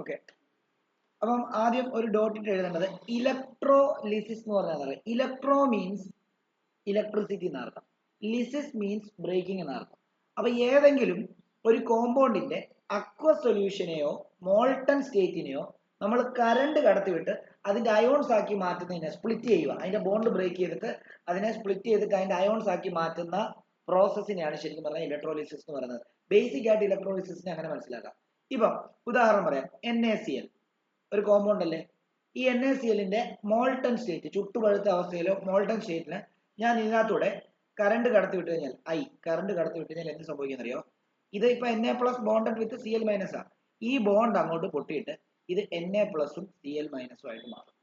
Okay, അപ്പം ആദ്യം ഒരു ഡോട്ട് ഇട്ട് എഴുതേണ്ടത് ഇലക്ട്രോലിസിസ് എന്ന് പറഞ്ഞാൽ ഇലക്ട്രോ മീൻസ് ഇലക്ട്രിസിറ്റി എന്നർത്ഥം, ലിസിസ് മീൻസ് ബ്രേക്കിംഗ് എന്നർത്ഥം. അപ്പൊ ഏതെങ്കിലും ഒരു കോമ്പൗണ്ടിന്റെ അക്വസ് സൊല്യൂഷനെയോ മോൾട്ടൺ സ്റ്റേറ്റിനെയോ നമ്മൾ കറണ്ട് കടത്തിവിട്ട് അതിന്റെ അയോൺസ് ആക്കി മാറ്റുന്നതിനെ സ്പ്ലിറ്റ് ചെയ്യുക, അതിന്റെ ബോണ്ട് ബ്രേക്ക് ചെയ്തിട്ട് അതിനെ സ്പ്ലിറ്റ് ചെയ്തിട്ട് അതിന്റെ അയോൺസ് ആക്കി മാറ്റുന്ന പ്രോസസ്സിനെയാണ് ശരിക്കും പറഞ്ഞാൽ ഇലക്ട്രോലിസിസ് എന്ന് പറയുന്നത്. ബേസിക് ആയിട്ട് ഇലക്ട്രോലിസിസിനെ അങ്ങനെ മനസ്സിലാക്കാം. ഇപ്പം ഉദാഹരണം പറയാം, NaCl ഒരു കോമ്പൗണ്ട് അല്ലേ. ഈ NaClന്റെ മോൾട്ടൺ സ്റ്റേറ്റ്, ചുട്ടുപഴുത്ത അവസ്ഥയിലോ മോൾട്ടൺ സ്റ്റേറ്റിന് ഞാൻ ഇതിനകത്തൂടെ കറണ്ട് കടത്തി വിട്ട് കഴിഞ്ഞാൽ കറണ്ട് കടത്തി വിട്ട് കഴിഞ്ഞാൽ എന്ത് സംഭവിക്കുന്നറിയോ? ഇത് ഇപ്പൊ Na പ്ലസ് ബോണ്ടഡ് വിത്ത് Cl മൈനസ് ആണ്. ഈ ബോണ്ട് അങ്ങോട്ട് പൊട്ടിയിട്ട് ഇത് Na പ്ലസും Cl മൈനസും ആയിട്ട് മാറും.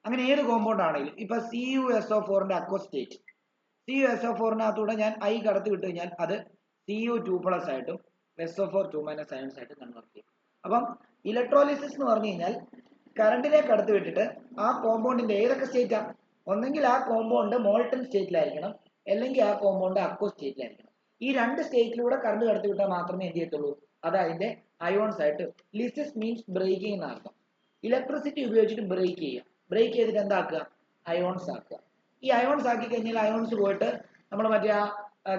അങ്ങനെ ഏത് കോമ്പൗണ്ട് ആണെങ്കിലും ഇപ്പൊ CuSO4ന്റെ അക്വസ് സ്റ്റേറ്റ്, CuSO4നകത്തൂടെ ഞാൻ കടത്തി വിട്ട് കഴിഞ്ഞാൽ അത് Cu2 പ്ലസ് ആയിട്ടും SO4 2 മൈനസ് അയൺസ് ആയിട്ട് കൺവെർട്ട് ചെയ്യും. അപ്പം ഇലക്ട്രോലിസിസ് എന്ന് പറഞ്ഞു കഴിഞ്ഞാൽ കറണ്ടിനെ കടത്തി വിട്ടിട്ട് ആ കോമ്പൗണ്ടിന്റെ ഏതൊക്കെ സ്റ്റേറ്റാ, ഒന്നെങ്കിൽ ആ കോമ്പൗണ്ട് മോൾട്ടൺ സ്റ്റേറ്റിലായിരിക്കണം, അല്ലെങ്കിൽ ആ കോമ്പൗണ്ട് അക്വസ് സ്റ്റേറ്റിലായിരിക്കണം. ഈ രണ്ട് സ്റ്റേറ്റിലൂടെ കറണ്ട് കടത്തി വിട്ടാൽ മാത്രമേ എന്ത് ചെയ്യത്തുള്ളൂ, അത് അതിന്റെ അയോൺസ് ആയിട്ട്, ലിസിസ് മീൻസ് ബ്രേക്കിംഗ് എന്നർത്ഥം. ഇലക്ട്രിസിറ്റി ഉപയോഗിച്ചിട്ട് ബ്രേക്ക് ചെയ്യുക, ബ്രേക്ക് ചെയ്തിട്ട് എന്താക്കുക, അയോൺസ് ആക്കുക. ഈ അയോൺസ് ആക്കി കഴിഞ്ഞാൽ അയോൺസ് പോയിട്ട് നമ്മൾ മറ്റേ ആ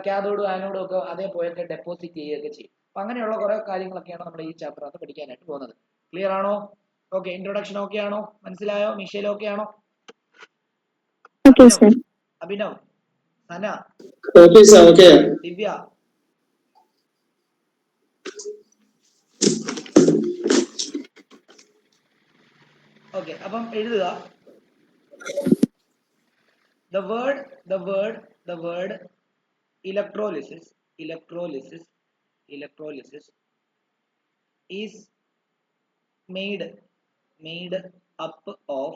കാഥോഡും ആനോഡും ഒക്കെ അതേ പോയിട്ട് ഡെപ്പോസിറ്റ് ചെയ്യുകയൊക്കെ ചെയ്യും. അപ്പൊ അങ്ങനെയുള്ള കുറെ കാര്യങ്ങളൊക്കെയാണ് നമ്മൾ ഈ ചാപ്റ്ററിനകത്ത് പഠിക്കാനായിട്ട് പോകുന്നത്. ക്ലിയർ ആണോ? ഓക്കെ, ഇൻട്രൊഡക്ഷൻ ഓക്കെ ആണോ? മനസ്സിലായോ? മിഷേൽ ഓക്കെ ആണോ? അഭിനവ്, സന, ദിവ്യ. ഓക്കെ, അപ്പം എഴുതുക. The word electrolysis is made up of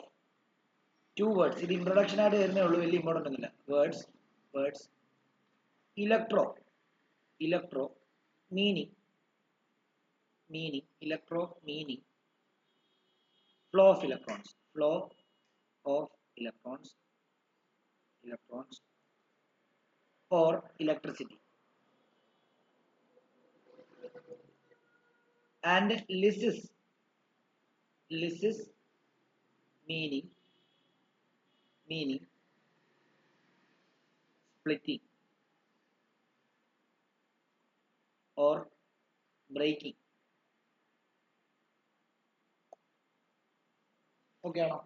two words. ഇത് ഇൻട്രൊഡക്ഷൻ ആയിട്ട് വരുന്നേ ഉള്ളൂ, വലിയ ഇമ്പോർട്ടൻ്റ് ഒന്നുമില്ല. Words electro meaning flow of electrons or electricity, and lysis meaning splitting or breaking. Okay ആണോ?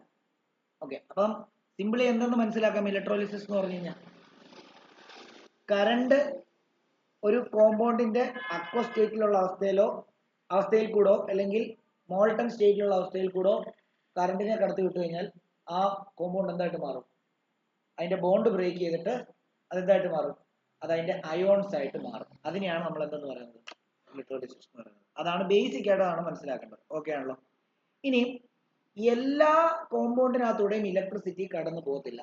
ഓക്കെ, അപ്പം സിമ്പിളി എന്തെന്ന് മനസ്സിലാക്കാം. ഇലക്ട്രോലിസിസ് എന്ന് പറഞ്ഞു കഴിഞ്ഞാൽ കറണ്ട് ഒരു കോമ്പൗണ്ടിന്റെ അക്വസ് സ്റ്റേറ്റിലുള്ള അവസ്ഥയിൽ കൂടോ അല്ലെങ്കിൽ മോൾട്ടൺ സ്റ്റേറ്റിലുള്ള അവസ്ഥയിൽ കൂടോ കറണ്ടിനെ കടത്തി വിട്ടു കഴിഞ്ഞാൽ ആ കോമ്പൗണ്ട് എന്തായിട്ട് മാറും, അതിന്റെ ബോണ്ട് ബ്രേക്ക് ചെയ്തിട്ട് അതെന്തായിട്ട് മാറും, അത് അതിന്റെ അയോൺസ് ആയിട്ട് മാറും. അതിനെയാണ് നമ്മൾ എന്തെന്ന് പറയുന്നത്, ഇലക്ട്രോലിസിസ് എന്ന് പറയുന്നത്. അതാണ് ബേസിക് ആയിട്ടാണ് മനസ്സിലാക്കേണ്ടത്. ഓക്കെ ആണല്ലോ? ഇനി എല്ലാ കോമ്പൗണ്ടിനകത്തൂടെയും ഇലക്ട്രിസിറ്റി കടന്നു പോകത്തില്ല.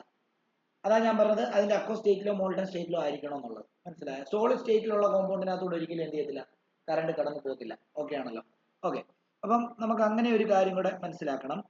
അതാ ഞാൻ പറഞ്ഞത്, അതിന്റെ അക്വസ് സ്റ്റേറ്റിലോ മോൾട്ടൺ സ്റ്റേറ്റിലോ ആയിരിക്കണം എന്നുള്ളത്. മനസ്സിലായോ? സോളിഡ് സ്റ്റേറ്റിലുള്ള കോമ്പൗണ്ടിനകത്തൂടെ ഒരിക്കലും എന്ത് ചെയ്യത്തില്ല, കറണ്ട് കടന്നു പോകത്തില്ല. ഓക്കെ ആണല്ലോ? ഓക്കെ, അപ്പം നമുക്ക് അങ്ങനെ ഒരു കാര്യം കൂടെ മനസ്സിലാക്കണം.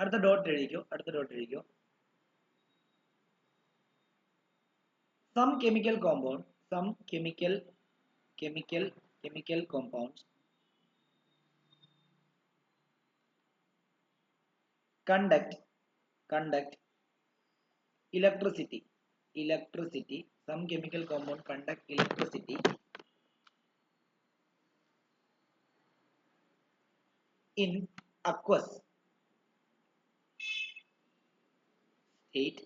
അടുത്ത ഡോട്ട് എഴുതിക്കോ. Some chemical compounds conduct electricity. Some chemical compound conduct electricity in aqueous state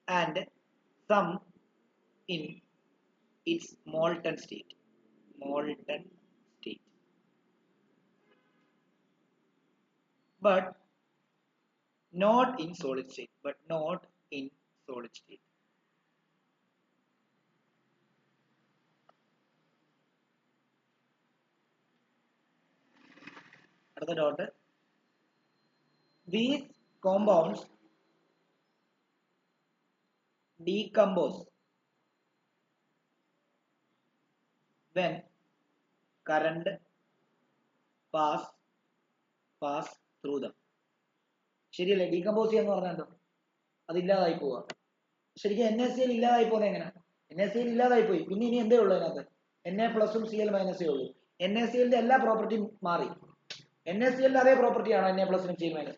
and some in its molten state, but not in solid state. Another dot. These compounds decompose when current pass through them. ശരിയല്ലേ? Decompose ചെയ്യാന്ന് പറഞ്ഞാൽ എന്തോ അത് ഇല്ലാതായി പോവുക. ശരിക്കും NaCl ഇല്ലാതായി പോകുന്നത് എങ്ങനെയാണ്? NaCl ഇല്ലാതായി പോയി, പിന്നെ ഇനി എന്തേ ഉള്ളൂ അതിനകത്ത്? Na+ഉം Cl- ഉള്ളൂ. NaClന്റെ എല്ലാ പ്രോപ്പർട്ടിയും മാറി. NaClന്റെ അതേ പ്രോപ്പർട്ടിയാണോ Na+നും Cl-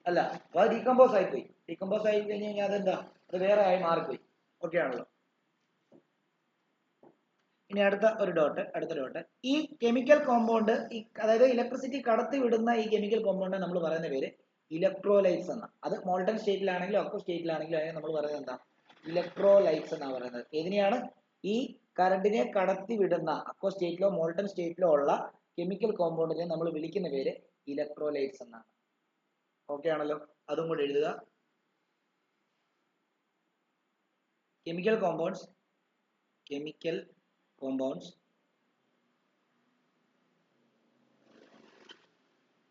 അല്ല. അപ്പൊ അത് ഡീകമ്പോസ് ആയിപ്പോയി. ഡീകമ്പോസ് ആയി കഴിഞ്ഞ് കഴിഞ്ഞാൽ അതെന്താ, അത് വേറെ ആയി മാറിപ്പോയി. ഓക്കെ ആണല്ലോ. ഇനി അടുത്ത ഡോട്ട്. ഈ കെമിക്കൽ കോമ്പൗണ്ട്, അതായത് ഇലക്ട്രിസിറ്റി കടത്തി വിടുന്ന ഈ കെമിക്കൽ കോമ്പൗണ്ട് നമ്മൾ പറയുന്ന പേര് ഇലക്ട്രോലൈറ്റ്സ് എന്നാണ്. അത് മോൾട്ടൺ സ്റ്റേറ്റിലാണെങ്കിലും അക്വ സ്റ്റേറ്റിലാണെങ്കിലും അതിനെ നമ്മൾ പറയുന്നത് എന്താ? ഇലക്ട്രോലൈറ്റ്സ് എന്നാണ് പറയുന്നത്. ഏതിനെയാണ്? ഈ കറണ്ടിനെ കടത്തി വിടുന്ന അക്വ സ്റ്റേറ്റിലോ മോൾട്ടൺ സ്റ്റേറ്റിലോ ഉള്ള കെമിക്കൽ കോമ്പൗണ്ടിനെ നമ്മൾ വിളിക്കുന്ന പേര് ഇലക്ട്രോലൈറ്റ്സ് എന്നാണ്. ഓക്കെ ആണല്ലോ? അതും കൂടെ എഴുതുക. Chemical compounds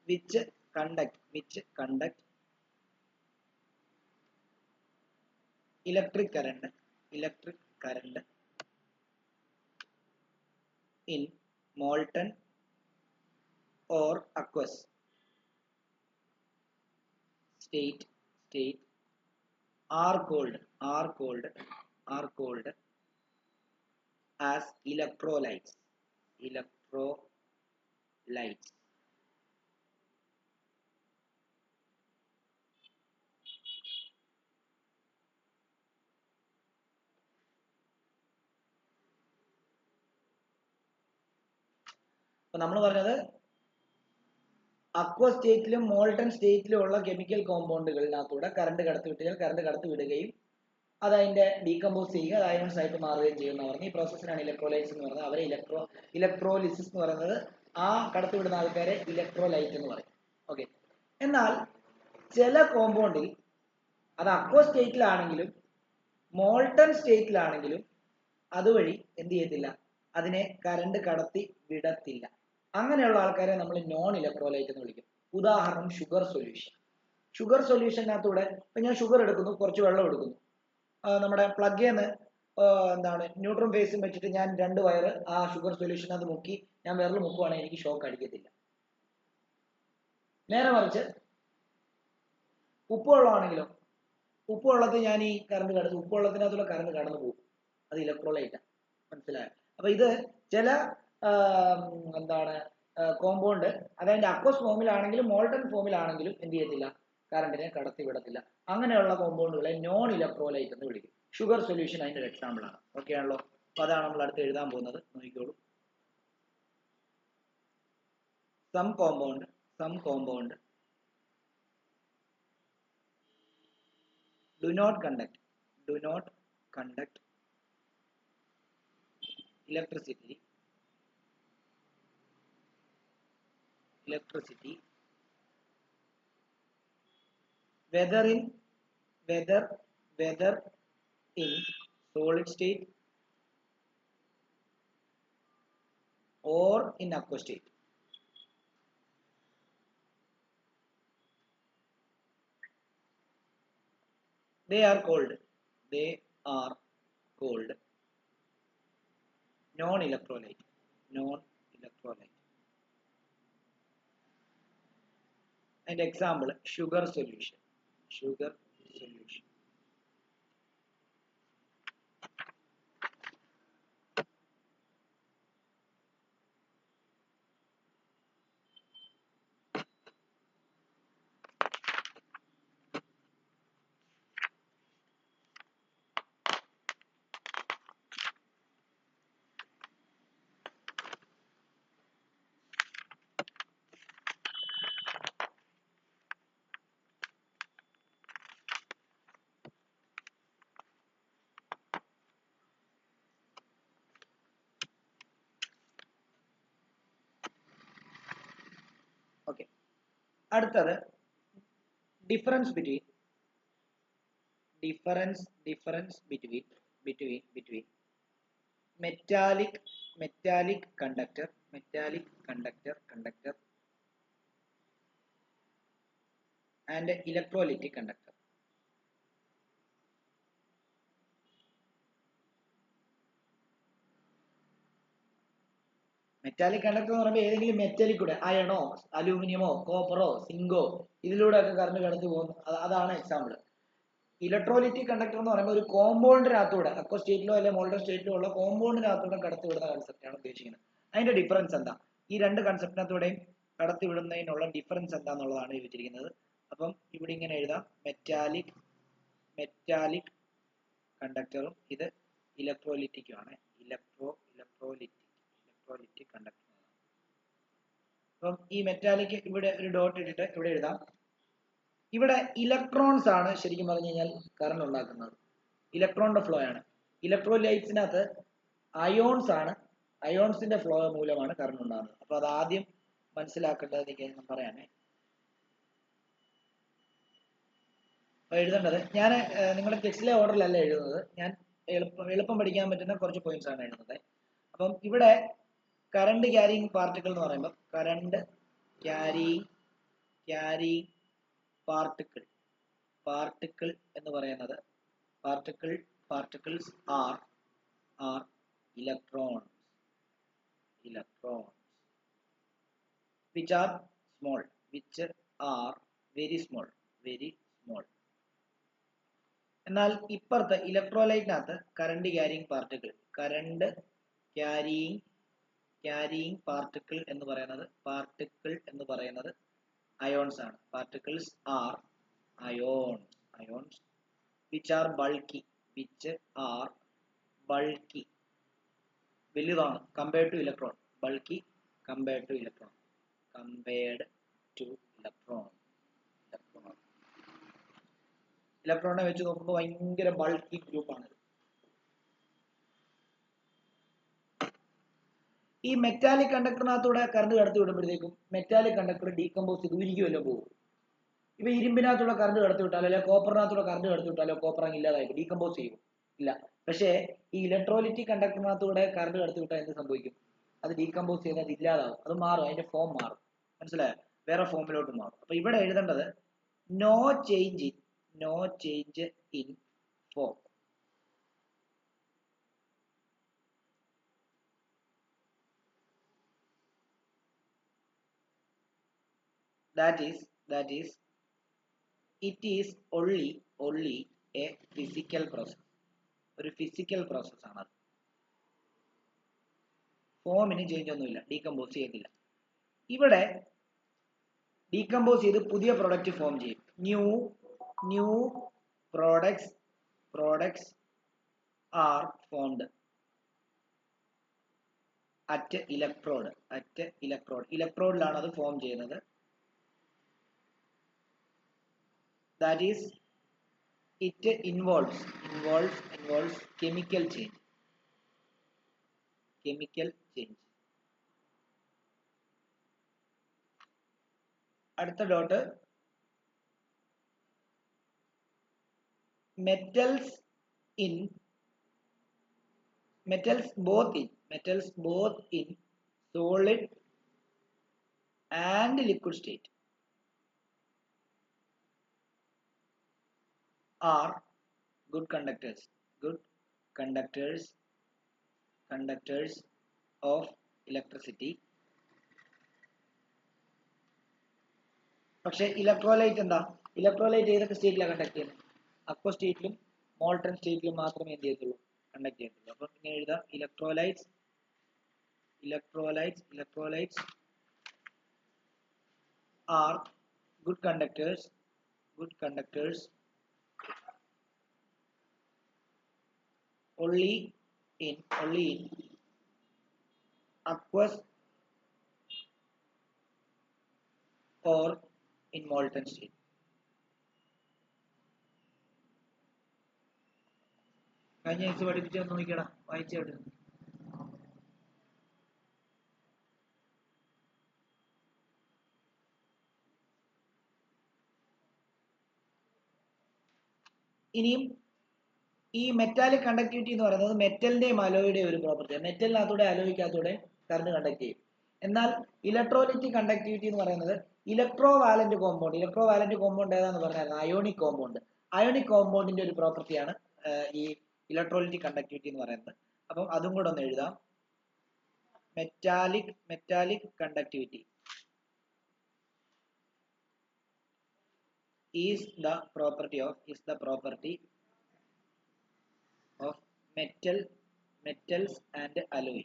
which conduct electric current in molten or aqueous state are called as electrolytes. അപ്പൊ നമ്മൾ പറഞ്ഞത് അക്വ സ്റ്റേറ്റിലും മോൾട്ടൺ സ്റ്റേറ്റിലും ഉള്ള കെമിക്കൽ കോമ്പൗണ്ടുകളിനകത്തൂടെ കറണ്ട് കടത്തി വിടുകയും അത് അതിന്റെ ഡീകമ്പോസ് ചെയ്യുക, അത് അയോൺസ് ആയിട്ട് മാറുകയും ചെയ്യുന്ന പറഞ്ഞു. ഈ പ്രോസസ്സിനാണ് ഇലക്ട്രോലൈറ്റ്സ് എന്ന് പറയുന്നത്. അവരെ ഇലക്ട്രോലിസിസ് എന്ന് പറയുന്നത്. ആ കടത്തിവിടുന്ന ആൾക്കാരെ ഇലക്ട്രോലൈറ്റ് എന്ന് പറയും. ഓക്കെ. എന്നാൽ ചില കോമ്പൗണ്ടിൽ അത് അക്വ സ്റ്റേറ്റിലാണെങ്കിലും മോൾട്ടൺ സ്റ്റേറ്റിലാണെങ്കിലും അതുവഴി എന്ത് ചെയ്യത്തില്ല, അതിനെ കറണ്ട് കടത്തി വിടത്തില്ല. അങ്ങനെയുള്ള ആൾക്കാരെ നമ്മൾ നോൺ ഇലക്ട്രോലൈറ്റ് എന്ന് വിളിക്കും. ഉദാഹരണം ഷുഗർ സൊല്യൂഷനകത്തൂടെ ഇപ്പൊ ഞാൻ ഷുഗർ എടുക്കുന്നു, കുറച്ച് വെള്ളം എടുക്കുന്നു, നമ്മുടെ പ്ലഗിന്ന് എന്താണ് ന്യൂട്രൺ ഫേസും വെച്ചിട്ട് ഞാൻ 2 വയർ ആ ഷുഗർ സൊല്യൂഷനകത്ത് മുക്കി ഞാൻ വിരൽ മുക്കുവാണെങ്കിൽ എനിക്ക് ഷോക്ക് അടിക്കത്തില്ല. നേരെ മറിച്ച് ഉപ്പുവെള്ളമാണെങ്കിലോ, ഉപ്പുവെള്ളത്തിൽ ഞാൻ ഈ കറണ്ട് കടന്നു, ഉപ്പുവെള്ളത്തിനകത്തുള്ള കറണ്ട് കടന്നു പോകും. അത് ഇലക്ട്രോലൈറ്റാണ്. മനസ്സിലായോ? അപ്പൊ ഇത് ചില എന്താണ് കോമ്പൗണ്ട്, അതായത് അക്വസ് ഫോമിലാണെങ്കിലും മോൾട്ടൺ ഫോമിലാണെങ്കിലും എന്ത് ചെയ്യത്തില്ല, കറണ്ടിനെ കടത്തി വിടത്തില്ല. അങ്ങനെയുള്ള കോമ്പൗണ്ടുകളെ നോൺ ഇലക്ട്രോലൈറ്റ് എന്ന് വിളിക്കും. ഷുഗർ സൊല്യൂഷൻ അതിന്റെ ഒരു എക്സാമ്പിൾ ആണ്. ഓക്കെ ആണല്ലോ? അപ്പൊ അതാണ് നമ്മൾ അടുത്ത് എഴുതാൻ പോകുന്നത്. നോക്കിക്കോളൂ. Some compound do not conduct electricity whether in solid state or in aqueous state. They are called non-electrolyte. And example, sugar solution. Okay. അടുത്തത് difference between metallic conductor and electrolytic conductor. Metallic conductor എന്ന് പറയുമ്പോൾ ഏതെങ്കിലും മെറ്റലിൽ കൂടെ അയണോ അലൂമിനിയമോ കോപ്പറോ സിങ്കോ ഇതിലൂടെ ഒക്കെ current കടന്നു പോകുന്നു, അതാണ് എക്സാമ്പിൾ. ഇലക്ട്രോലിറ്റിക് കണ്ടക്ടർ എന്ന് പറയുമ്പോൾ ഒരു കോമ്പൗണ്ടിനകത്തൂടെ അക്വ സ്റ്റേറ്റിലോ അല്ലെങ്കിൽ മോൾഡർ സ്റ്റേറ്റിലോ ഉള്ള കോമ്പൗണ്ടിനകത്തൂടെ കടത്തിവിടുന്ന കൺസെപ്റ്റാണ് ഉദ്ദേശിക്കുന്നത്. അതിന്റെ ഡിഫറൻസ് എന്താ, ഈ രണ്ട് കൺസെപ്റ്റിനകത്തൂടെയും കടത്തിവിടുന്നതിനുള്ള ഡിഫറൻസ് എന്താന്നുള്ളതാണ് ചോദിച്ചിരിക്കുന്നത്. അപ്പം ഇവിടെ ഇങ്ങനെ എഴുതാം, മെറ്റാലിക് കണ്ടക്ടറും ഇത് ഇലക്ട്രോലിറ്റിക്കുമാണ്. Electrolytic conductor. അപ്പം ഈ മെറ്റാലിക് ഇവിടെ ഒരു ഡോട്ട് ഇട്ടിട്ട് ഇവിടെ എഴുതാം. ഇവിടെ ഇലക്ട്രോൺസ് ആണ് ശരിക്കും പറഞ്ഞു കഴിഞ്ഞാൽ കറണ്ട് ഉണ്ടാക്കുന്നത്. ഇലക്ട്രോണിന്റെ ഫ്ലോ ആണ്. ഇലക്ട്രോലൈറ്റ്സിനകത്ത് അയോൺസ് ആണ്, അയോൺസിന്റെ ഫ്ലോ മൂലമാണ് കറണ്ട് ഉണ്ടാകുന്നത്. അപ്പൊ അത് ആദ്യം മനസ്സിലാക്കേണ്ടത് ഞാൻ പറയാമേ. അപ്പൊ എഴുതേണ്ടത് ഞാൻ നിങ്ങളുടെ ടെക്സ്റ്റിലെ ഓർഡറിലല്ല എഴുതുന്നത്, ഞാൻ എളുപ്പം പഠിക്കാൻ പറ്റുന്ന കുറച്ച് പോയിന്റ്സ് ആണ് എഴുതുന്നത്. അപ്പം ഇവിടെ കറണ്ട് ക്യാരിയിങ് പാർട്ടിക്കിൾ എന്ന് പറയുമ്പോൾ കറണ്ട് ക്യാരിയിങ് പാർട്ടിക്കിൾ എന്ന് പറയുന്നത് particles are electrons which are very small. എന്നാൽ ഇപ്പുറത്തെ ഇലക്ട്രോലൈറ്റിനകത്ത് കറണ്ട് ക്യാരിയിങ് പാർട്ടിക്കിൾ എന്ന് പറയുന്നത് അയോൺസ് ആണ്. Particles R ions which are bulky വലുതാണ് compared to electron. ഇലക്ട്രോണിനെ വെച്ച് നോക്കുമ്പോൾ ഭയങ്കര ബൾക്കി ഗ്രൂപ്പാണ്. ഈ മെറ്റാലിക് കണ്ടക്ടറിനകത്തൂടെ കറണ്ട് കടത്തി വിടുമ്പോഴത്തേക്കും മെറ്റാലിക് കണ്ടക്ടർ ഡീകമ്പോസ് ചെയ്ത് ഉരുകിയല്ലോ പോകും. ഇപ്പൊ ഇരുമ്പിനകത്തൂടെ കറണ്ട് കടത്തി വിട്ടാലോ അല്ലെങ്കിൽ കോപ്പറിനകത്തൂടെ കറണ്ട് കടത്തി വിട്ടാലോ കോപ്പർ അങ്ങ് ഇല്ലാതായി ഡീകമ്പോസ് ചെയ്യും, ഇല്ല. പക്ഷേ ഈ ഇലക്ട്രോലിറ്റിക് കണ്ടക്ടറിനകത്തൂടെ കറണ്ട് കടത്തി വിട്ടാൽ എന്ത് സംഭവിക്കും, അത് ഡീകമ്പോസ് ചെയ്ത് അത് ഇല്ലാതാവും, അത് മാറും, അതിന്റെ ഫോം മാറും, മനസ്സിലായോ, വേറെ ഫോമിലോട്ട് മാറും. അപ്പൊ ഇവിടെ എഴുതേണ്ടത് no change in form. that is it is only a physical process. ഒരു ഫിസിക്കൽ പ്രോസസ് ആണ് അത്. ഫോമിന് ചേഞ്ച് ഒന്നുമില്ല, ഡീകമ്പോസ് ചെയ്യുന്നില്ല. ഇവിടെ ഡീകമ്പോസ് ചെയ്ത് പുതിയ പ്രൊഡക്റ്റ് ഫോം ചെയ്യും. New products are formed at ഇലക്ട്രോഡിലാണ് അത് ഫോം ചെയ്യുന്നത്. that is it involves chemical change. അടുത്ത dot metals both in solid and liquid state are good conductors of electricity. പക്ഷെ ഇലക്ട്രോലൈറ്റ് ഏതൊക്കെ സ്റ്റേറ്റിലാണ് കണ്ടക്ട് ചെയ്യുന്നത്, അക്വ സ്റ്റേറ്റിലും മോൾട്ടൺ സ്റ്റേറ്റിലും മാത്രമേ എന്ത് ചെയ്യത്തുള്ളൂ, കണ്ടക്ട് ചെയ്യത്തുള്ളൂ. അപ്പം ഇങ്ങനെ എഴുതാം, electrolytes are good conductors only in aqueous or in molten state. കഴിഞ്ഞ ആഴ്ച പഠിപ്പിച്ചു നോക്കിയടാ, വായിച്ചെവിടെ. ഇനിയും ഈ മെറ്റാലിക് കണ്ടക്ടിവിറ്റി എന്ന് പറയുന്നത് മെറ്റലിന്റെയും അലോയുടെയും ഒരു പ്രോപ്പർട്ടിയാണ്. മെറ്റലിനകത്തൂടെ അലോയ്ക്കകത്തൂടെ കറണ്ട് കണ്ടക്ട് ചെയ്യും. എന്നാൽ ഇലക്ട്രോലിറ്റിക് കണ്ടക്ടിവിറ്റി എന്ന് പറയുന്നത് ഇലക്ട്രോ വാലന്റ് കോമ്പൗണ്ട് ഏതാന്ന് പറഞ്ഞായിരുന്നു, അയോണിക് കോമ്പൗണ്ടിന്റെ ഒരു പ്രോപ്പർട്ടിയാണ് ഈ ഇലക്ട്രോലിറ്റിക് കണ്ടക്ടിവിറ്റി എന്ന് പറയുന്നത്. അപ്പം അതും കൂടെ ഒന്ന് എഴുതാം. metallic conductivity is the property of metals and alloy.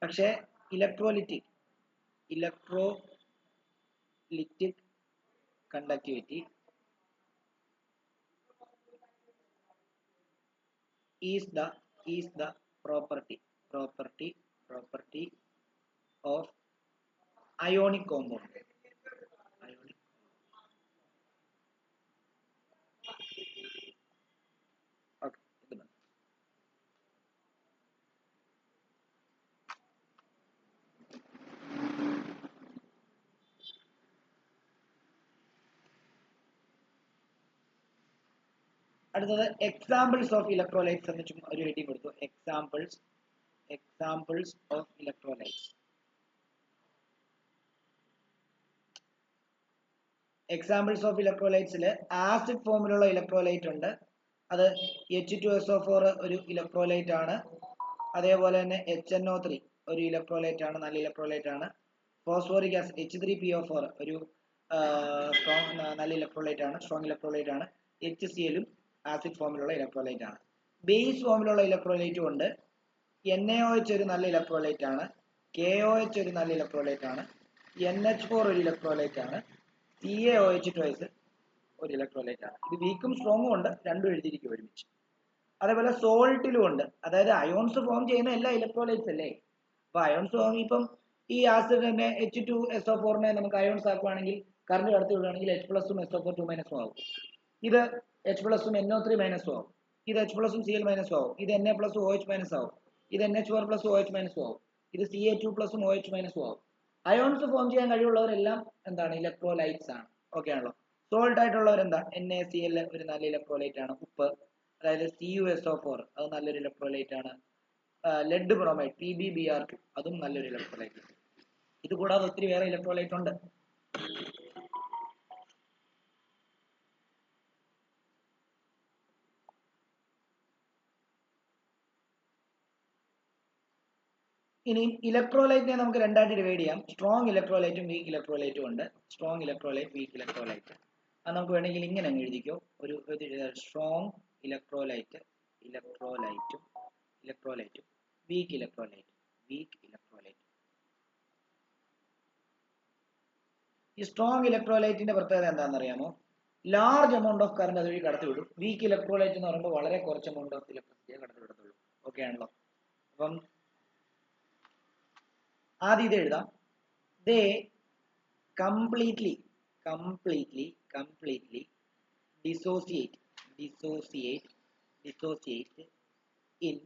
പക്ഷേ electrolytic conductivity is the property of ionic compound. Okay. അടുത്തത് എക്സാമ്പിൾസ് ഓഫ് ഇലക്ട്രോലൈറ്റ്സ് എന്ന് ഒരു ഹെഡിങ് കൊടുത്തു. Examples of electrolytes. Examples of ഇലക്ട്രോലൈറ്റ്സിൽ ആസിഡ് ഫോമിലുള്ള ഇലക്ട്രോലൈറ്റ് ഉണ്ട്. അത് H2SO4 ഒരു ഇലക്ട്രോലൈറ്റ് ആണ്. അതേപോലെ തന്നെ HNO3 ഒരു ഇലക്ട്രോലൈറ്റ് ആണ്, നല്ല ഇലക്ട്രോലൈറ്റ് ആണ്. ഫോസ്ഫോറിക് ആസിഡ് H3PO4 ഒരു സ്ട്രോങ് നല്ല ഇലക്ട്രോലൈറ്റ് ആണ്, സ്ട്രോങ് ഇലക്ട്രോലൈറ്റ് ആണ്. HCl ആസിഡ് ഫോമിലുള്ള ഇലക്ട്രോലൈറ്റ് ആണ്. ബേസ് ഫോമിലുള്ള ഇലക്ട്രോലൈറ്റും ഉണ്ട്. NaOH ഒരു നല്ല ഇലക്ട്രോലൈറ്റ് ആണ്. KOH ഒരു നല്ല ഇലക്ട്രോലൈറ്റ് ആണ്. NH4 ഒരു ഇലക്ട്രോലൈറ്റ് ആണ്. CaOH ട്വൈസ് ഒരു ഇലക്ട്രോലൈറ്റ് ആണ്. ഇത് വീക്കും സ്ട്രോങ്ങും ഉണ്ട്, രണ്ടും എഴുതിയിരിക്കും ഒരുമിച്ച്. അതേപോലെ സോൾട്ടിലും ഉണ്ട്. അതായത് അയോൺസ് ഫോം ചെയ്യുന്ന എല്ലാ ഇലക്ട്രോലൈറ്റ്സ് അല്ലേ. അപ്പൊ അയോൺസ് ഫോം ഇപ്പം ഈ ആസിഡ് തന്നെ H2SO4 നമുക്ക് അയോൺസ് ആക്കുവാണെങ്കിൽ കറണ്ട് കടത്തി വിടുകയാണെങ്കിൽ H+ഉം SO4 2- ആവും. ഇത് H+ഉം NO3- ആവും. ഇത് H+ഉം Cl- ആവും. ഇത് Na+, OH- ആവും. ഇത് NH4+, OH- ആവും. ഇത് Ca2+, OH- ആവും. അയോൺസ് ഫോം ചെയ്യാൻ കഴിവുള്ളവരെല്ലാം എന്താണ്, ഇലക്ട്രോലൈറ്റ്സ് ആണ്. ഓക്കെ ആണല്ലോ. സോൾട്ട് ആയിട്ടുള്ളവർ എന്താ, NaCl ഒരു നല്ല ഇലക്ട്രോലൈറ്റ് ആണ്. ഉപ്പ്, അതായത് CuSO4 അത് നല്ലൊരു ഇലക്ട്രോലൈറ്റ് ആണ്. ലെഡ് ബ്രോമൈഡ് PbBr2 അതും നല്ലൊരു ഇലക്ട്രോലൈറ്റ്. ഇത് കൂടാതെ ഒത്തിരി വേറെ ഇലക്ട്രോലൈറ്റ് ഉണ്ട്. ഇനി ഇലക്ട്രോലൈറ്റിനെ നമുക്ക് രണ്ടായിട്ട് ഡിവൈഡ് ചെയ്യാം. സ്ട്രോങ് ഇലക്ട്രോലൈറ്റും വീക്ക് ഇലക്ട്രോലൈറ്റും ഉണ്ട്. Strong electrolyte, week electrolyte. അത് നമുക്ക് വേണമെങ്കിൽ ഇങ്ങനെ അങ്ങ് എഴുതിക്കോ. ഒരു സ്ട്രോങ് ഇലക്ട്രോലൈറ്റും വീക്ക് ഇലക്ട്രോലൈറ്റ്. ഈ സ്ട്രോങ് ഇലക്ട്രോലൈറ്റിന്റെ പ്രത്യേകത എന്താണെന്ന് അറിയാമോ? ലാർജ് എമൗണ്ട് ഓഫ് കറണ്ട് അതുവഴി കടത്തിവിടും. വീക്ക് ഇലക്ട്രോലൈറ്റ് എന്ന് പറയുമ്പോൾ വളരെ കുറച്ച് എമൗണ്ട് ഓഫ് ഇലക്ട്രിസിറ്റിയെ കടത്തിവിടത്തുള്ളൂ. ഓക്കെ ആണല്ലോ. അപ്പം ആദ്യം ഇത് എഴുതാം. ദേ കംപ്ലീറ്റ്ലി dissociate in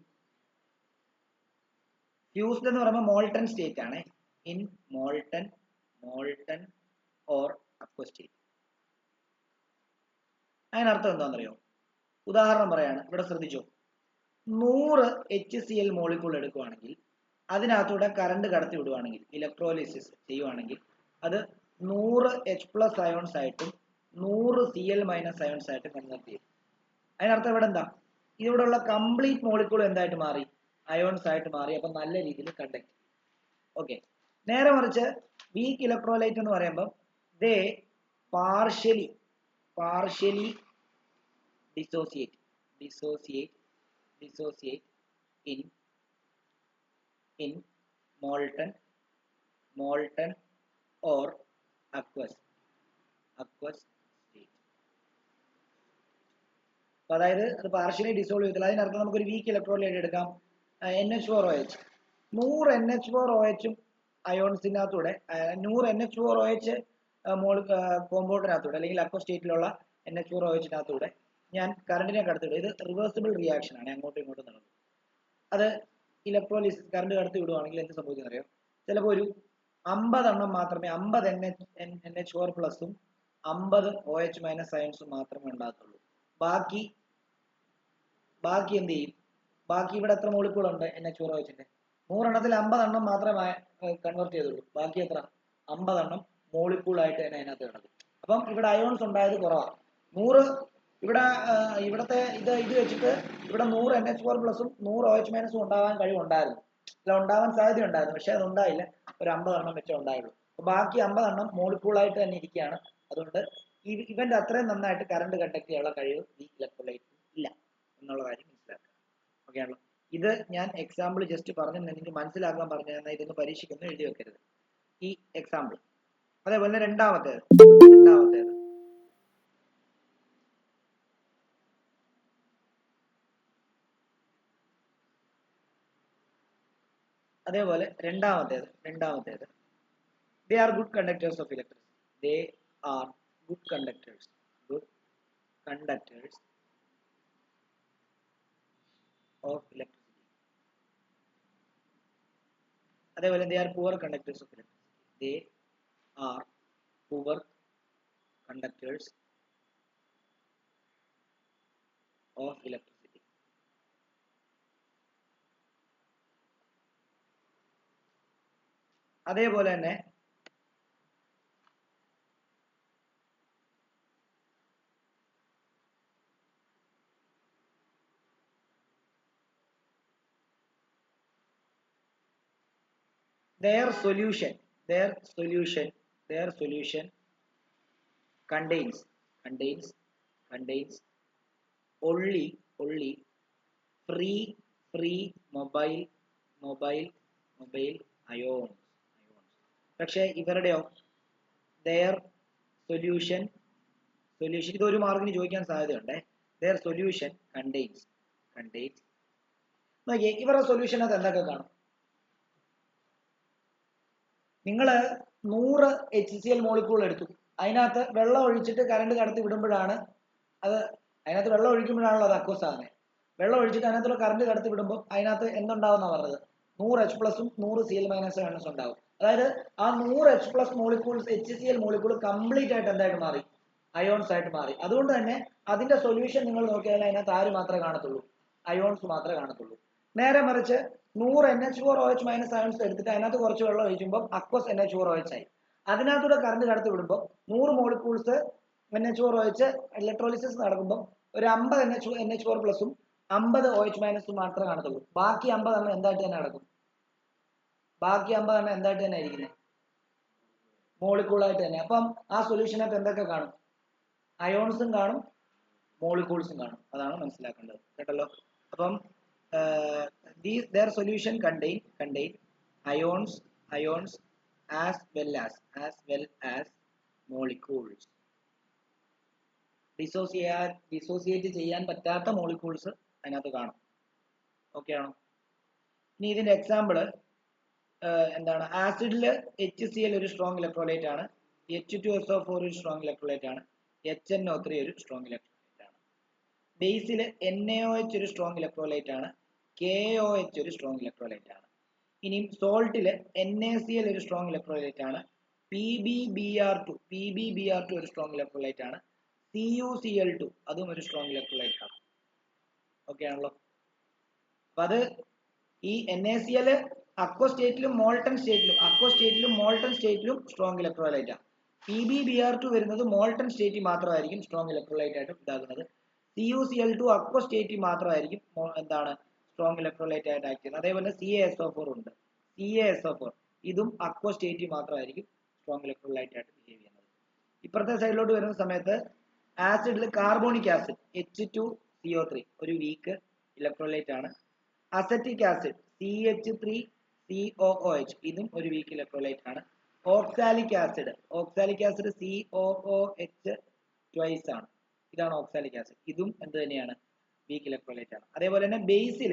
ഫ്യൂസ്ഡ് എന്ന് പറയുമ്പോൾ മോൾട്ടൺ സ്റ്റേറ്റ് ആണ്. In molten or aqueous state. അതിനർത്ഥം എന്താണെന്നറിയോ? ഉദാഹരണം പറയാണ്, ഇവിടെ ശ്രദ്ധിച്ചോ. 100 HCl മോളിക്കൂൾ എടുക്കുവാണെങ്കിൽ അതിനകത്തൂടെ കറണ്ട് കടത്തി വിടുവാണെങ്കിൽ, ഇലക്ട്രോലിസിസ് ചെയ്യുവാണെങ്കിൽ അത് 100 H+ അയോൺസ് ആയിട്ടും 100 Cl- അയോൺസ് ആയിട്ടും കൺവേർട്ട് ചെയ്യും. അതിനർത്ഥം ഇവിടെ എന്താ, ഇവിടെയുള്ള കംപ്ലീറ്റ് മോളിക്കൂൾ എന്തായിട്ട് മാറി, അയോൺസ് ആയിട്ട് മാറി. അപ്പൊ നല്ല രീതിയിൽ കണ്ടക്ട്. ഓക്കെ. നേരെ മറിച്ച് വീക്ക് ഇലക്ട്രോലൈറ്റ് എന്ന് പറയുമ്പോൾ ദേ partially dissociate in molten or aqueous state. അതായത് അത് പാർഷ്യലി ഡിസോൾവ് ചെയ്തില്ല. അതിനർത്ഥം നമുക്കൊരു വീക്ക് ഇലക്ട്രോലൈറ്റ് എടുക്കാം. NH4OH 100 NH4OH അയോൺസിനകത്തൂടെ 100 NH4OH കോമ്പൗണ്ടിനകത്തൂടെ അല്ലെങ്കിൽ അക്വസ് സ്റ്റേറ്റിലുള്ള NH4OH ഞാൻ കറണ്ടിനെ കടത്തിവിടും. ഇത് റിവേഴ്സിബിൾ റിയാക്ഷൻ ആണ്, അങ്ങോട്ടും ഇങ്ങോട്ടും നടക്കും. അത് ഇലക്ട്രോലിസിസ് കറണ്ട് കടത്തി വിടുവാണെങ്കിൽ എന്ത് സംഭവിക്കുന്ന അറിയാം? ചിലപ്പോൾ ഒരു 50 എണ്ണം മാത്രമേ 50 NH4+ 50 OH- അയോൺസും മാത്രമേ ഉണ്ടാകത്തുള്ളൂ. ബാക്കി എന്ത് ചെയ്യും? ബാക്കി ഇവിടെ എത്ര മോളിക്കൂൾ ഉണ്ട് NH4OH-ന്റെ? 100 എണ്ണത്തിൽ 50 എണ്ണം മാത്രമേ കൺവേർട്ട് ചെയ്തുള്ളൂ. ബാക്കി എത്ര? 50 എണ്ണം മോളിക്കൂൾ ആയിട്ട് തന്നെ അതിനകത്ത് കിടക്കും. അപ്പം ഇവിടെ അയോൺസ് ഉണ്ടായത് കുറവാണ്. 100 ഇവിടെ ഇവിടത്തെ ഇത് വെച്ചിട്ട് ഇവിടെ 100 NH4 പ്ലസും 100 OH മൈനസും ഉണ്ടാവാൻ കഴിവുണ്ടായിരുന്നു, അല്ല ഉണ്ടാവാൻ സാധ്യത ഉണ്ടായിരുന്നു, പക്ഷെ അത് ഉണ്ടായില്ല. ഒരു 50 എണ്ണം വെച്ചേ ഉണ്ടായുള്ളൂ. ബാക്കി 50 എണ്ണം മോളിക്യൂളായിട്ട് തന്നെ ഇരിക്കുകയാണ്. അതുകൊണ്ട് ഇവന്റെ അത്രയും നന്നായിട്ട് കറണ്ട് കണ്ടക്ട് ചെയ്യാനുള്ള കഴിവ് ഈ ഇലക്ട്രോലൈറ്റ് ഇല്ല എന്നുള്ള കാര്യം മനസ്സിലാക്കുക. ഓക്കെ ആണല്ലോ. ഇത് ഞാൻ എക്സാമ്പിൾ ജസ്റ്റ് പറഞ്ഞു എനിക്ക് മനസ്സിലാക്കാൻ പറഞ്ഞു തന്നാൽ ഇതൊന്ന് പരീക്ഷിക്കൊന്നും എഴുതി വെക്കരുത് ഈ എക്സാമ്പിൾ. അതേപോലെ രണ്ടാമത്തേത് they are good conductors of electricity. They are good conductors of electricity. അതേപോലെ they are poor conductors of electricity. They are poor conductors of electricity. അതേപോലെ തന്നെ their solution contains only free mobile ions. പക്ഷേ ഇവരുടെയോ their solution ഇതൊരു മാർക്കിന് ചോദിക്കാൻ സാധ്യതയുണ്ട്. their solution contains നോക്കിയേ, ഇവരുടെ സൊല്യൂഷനകത്ത് എന്തൊക്കെ കാണും? നിങ്ങൾ 100 HCl മോളിക്യൂൾ എടുത്തു, അതിനകത്ത് വെള്ളം ഒഴിച്ചിട്ട് കറണ്ട് കടത്തി വിടുമ്പോഴാണ് അതിനകത്ത് വെള്ളം ഒഴിക്കുമ്പോഴാണല്ലോ അത് അക്വസ് ആകുന്നത്. വെള്ളം ഒഴിച്ചിട്ട് അതിനകത്തുള്ള കറണ്ട് കടത്തി വിടുമ്പോൾ അതിനകത്ത് എന്തുണ്ടാവുന്ന പറഞ്ഞത് 100 H പ്ലസും 100 Cl മൈനസും അയൺസ് ഉണ്ടാവും. അതായത് ആ 100 H plus molecules HCl molecule complete ആയിട്ട് എന്തായിട്ട് മാറി? അയോൺസ് ആയിട്ട് മാറി. അതുകൊണ്ട് തന്നെ അതിന്റെ സൊല്യൂഷൻ നിങ്ങൾ നോക്കിയാൽ അതിനകത്ത് ആര് മാത്രമേ കാണത്തുള്ളൂ? അയോൺസ് മാത്രമേ കാണത്തുള്ളൂ. നേരെ മറിച്ച് 100 NH4OH മൈനസ് അയോൺസ് എടുത്തിട്ട് അതിനകത്ത് കുറച്ച് വെള്ളം ഒഴിക്കുമ്പോൾ അക്വസ് NH4OH ആയി. അതിനകത്തൂടെ കറണ്ട് കടത്തി വിടുമ്പോൾ 100 മോളിക്യൂൾസ് NH4OH ഇലക്ട്രോളിസിസ് നടക്കുമ്പോൾ ഒരു 50 NH4 പ്ലസും 50 OH മൈനസും മാത്രമേ കാണത്തുള്ളൂ. ബാക്കി 50 എണ്ണം എന്തായിട്ട് തന്നെ നടക്കും? ഇരിക്കുന്നത് മോളിക്യൂളായിട്ട് തന്നെ. അപ്പം ആ സൊല്യൂഷനകത്ത് എന്തൊക്കെ കാണും? അയോൺസും കാണും, മോളിക്യൂൾസും കാണും. അതാണ് മനസ്സിലാക്കേണ്ടത്, കേട്ടല്ലോ. അപ്പം their solution contain ions as well as molecules. Dissociate ചെയ്യാൻ പറ്റാത്ത മോളിക്യൂൾസ് അതിനകത്ത് കാണും. ഓക്കെ ആണോ? ഇനി ഇതിന്റെ എക്സാമ്പിൾ എന്താണ്? ആസിഡിൽ HCl ഒരു സ്ട്രോങ് ഇലക്ട്രോലൈറ്റ് ആണ്, H2SO4 ഒരു സ്ട്രോങ് ഇലക്ട്രോലൈറ്റ് ആണ്, HNO3 ഒരു സ്ട്രോങ് ഇലക്ട്രോലൈറ്റ് ആണ്. ബേസിൽ NaOH ഒരു സ്ട്രോങ് ഇലക്ട്രോലൈറ്റ് ആണ്, KOH ഒരു സ്ട്രോങ് ഇലക്ട്രോലൈറ്റ് ആണ്. ഇനി സോൾട്ടിൽ NaCl ഒരു സ്ട്രോങ് ഇലക്ട്രോലൈറ്റ് ആണ്, PbBr2 ഒരു സ്ട്രോങ് ഇലക്ട്രോലൈറ്റ് ആണ്, CuCl2 അതും ഒരു സ്ട്രോങ് ഇലക്ട്രോലൈറ്റ് ആണ്. ഓക്കെ ആണല്ലോ. അപ്പൊ അത് ഈ NaCl അക്വ സ്റ്റേറ്റിലും മോൾട്ടൺ സ്റ്റേറ്റിലും സ്ട്രോങ് ഇലക്ട്രോലൈറ്റ് ആണ്. PbBr2 വരുന്നത് മോൾട്ടൺ സ്റ്റേറ്റിൽ മാത്രമായിരിക്കും സ്ട്രോങ് ഇലക്ട്രോലൈറ്റ് ആയിട്ട് ഉണ്ടാകുന്നത്. CuCl2 അക്വ സ്റ്റേറ്റിൽ മാത്രമായിരിക്കും എന്താണ് സ്ട്രോങ് ഇലക്ട്രോലൈറ്റ് ആയിട്ട് ആക്ട് ചെയ്യുന്നത്. അതേപോലെ CaSO4 ഉണ്ട്. CaSO4 ഇതും അക്വ സ്റ്റേറ്റിൽ മാത്രമായിരിക്കും സ്ട്രോങ് ഇലക്ട്രോലൈറ്റ് ആയിട്ട് ബിഹേവ് ചെയ്യുന്നത്. ഇപ്പുറത്തെ സൈഡിലോട്ട് വരുന്ന സമയത്ത് ആസിഡിൽ കാർബോണിക് ആസിഡ് H2CO3 ഒരു വീക്ക് ഇലക്ട്രോലൈറ്റ് ആണ്. അസറ്റിക് ആസിഡ് CH3COOH ഇതും ഒരു വീക്ക് ഇലക്ട്രോലൈറ്റ് ആണ്. ഓക്സാലിക് ആസിഡ് COOH ട്വൈസ് ആണ്. ഇതാണ് ഓക്സാലിക് ആസിഡ്. ഇതും എന്ത് തന്നെയാണ്? വീക്ക് ഇലക്ട്രോലൈറ്റ് ആണ്. അതേപോലെ തന്നെ ബേസിൽ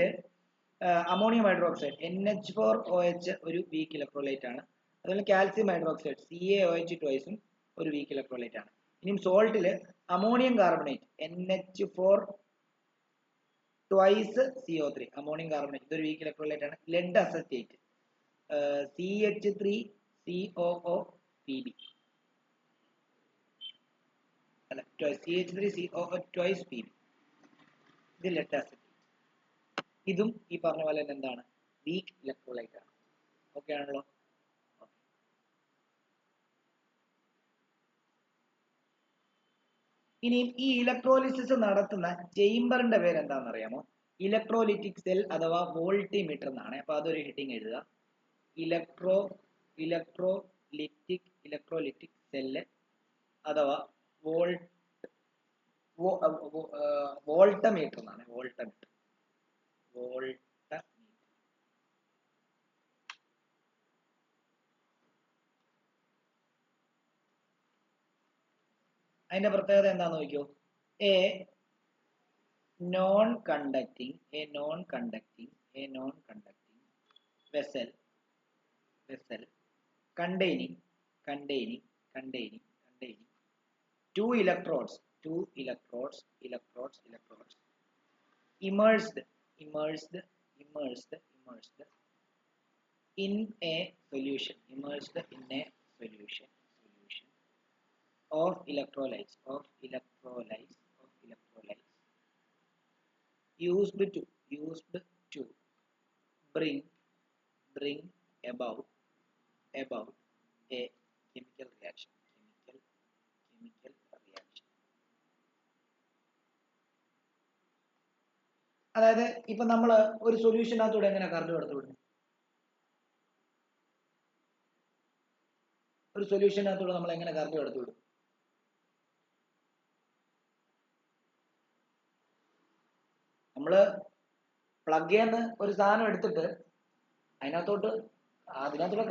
അമോണിയം ഹൈഡ്രോക്സൈഡ് NH4OH ഒരു വീക്ക് ഇലക്ട്രോലൈറ്റ് ആണ്. അതുപോലെ കാൽസ്യം ഹൈഡ്രോക്സൈഡ് CaOH ട്വൈസും ഒരു വീക്ക് ഇലക്ട്രോലൈറ്റ് ആണ്. ഇനി സോൾട്ടിൽ ammonium carbonate NH4 twice CO3 ammonium carbonate ഇതൊരു വീക്ക് ഇലക്ട്രോലൈറ്റ് ആണ്. ലെഡ് അസറ്റേറ്റ് CH3COOPB അല്ല CH3COO ട്വൈസ് PB ഇത് ലെഡ് അസറ്റേറ്റ്. ഇതും ഈ പറഞ്ഞ പോലെ തന്നെ എന്താണ്? വീക്ക് ഇലക്ട്രോലൈറ്റ് ആണ്. ഓക്കെ ആണല്ലോ. ഇനിയും ഈ ഇലക്ട്രോലിസിസ് നടത്തുന്ന ചേംബറിന്റെ പേര് എന്താണെന്ന് അറിയാമോ? ഇലക്ട്രോലിറ്റിക് സെൽ അഥവാ വോൾട്ടിമീറ്റർ എന്നാണ്. അപ്പൊ അതൊരു ഹെഡിങ് എഴുതുക. ഇലക്ട്രോലിറ്റിക് സെല്ല് അഥവാ വോൾട്ടമീറ്റർ എന്നാണ്. വോൾട്ടമീറ്റർ. അതിന്റെ പ്രത്യേകത എന്താണെന്ന് നോക്കിയോ? A non conducting vessel containing two electrodes immersed in a solution of electrolytes used to bring about a chemical reaction. അതായത് ഇപ്പൊ നമ്മൾ ഒരു സൊല്യൂഷനകത്തൂടെ എങ്ങനെ കറണ്ട് കടത്തിവിടും? ഒരു സൊല്യൂഷനകത്തൂടെ നമ്മൾ എങ്ങനെ കറണ്ട് കടത്തിവിടും? നമ്മള് പ്ലഗ് ചെയ്യുന്ന ഒരു സാധനം എടുത്തിട്ട് അതിനകത്തൂടെ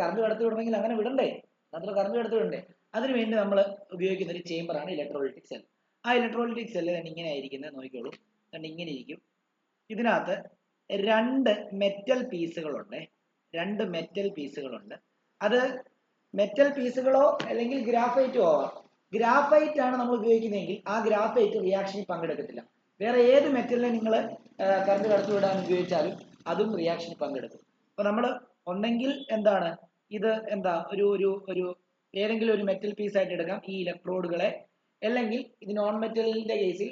കറണ്ട് കടത്തി വിടണമെങ്കിൽ അങ്ങനെ വിടണ്ടേ? അതിനകത്തൂടെ കറണ്ട് കടത്തി വിടണ്ടേ? അതിനുവേണ്ടി നമ്മൾ ഉപയോഗിക്കുന്ന ഒരു ചേംബറാണ് ഇലക്ട്രോലൈറ്റിക് സെൽ. ആ ഇലക്ട്രോലൈറ്റിക് സെല്ല് തന്നെ ഇങ്ങനെ ആയിരിക്കുന്നത്. നോക്കിക്കോളൂ, തന്നെ ഇങ്ങനെ ഇരിക്കും. ഇതിനകത്ത് രണ്ട് മെറ്റൽ പീസുകളുണ്ട്. അത് മെറ്റൽ പീസുകളോ അല്ലെങ്കിൽ ഗ്രാഫൈറ്റോ ആവാം. ഗ്രാഫൈറ്റ് ആണ് നമ്മൾ ഉപയോഗിക്കുന്നതെങ്കിൽ ആ ഗ്രാഫൈറ്റ് റിയാക്ഷനിൽ പങ്കെടുക്കത്തില്ല. വേറെ ഏത് മെറ്റലിനെ നിങ്ങൾ കറണ്ട് കടത്തിവിടാൻ ഉപയോഗിച്ചാലും അതും റിയാക്ഷനിൽ പങ്കെടുക്കും. അപ്പൊ നമ്മൾ ഒന്നെങ്കിൽ എന്താണ് ഇത് ഒരു ഏതെങ്കിലും ഒരു മെറ്റൽ പീസ് ആയിട്ട് എടുക്കാം ഈ ഇലക്ട്രോഡുകളെ, അല്ലെങ്കിൽ ഇത് നോൺ മെറ്റലിന്റെ കേസിൽ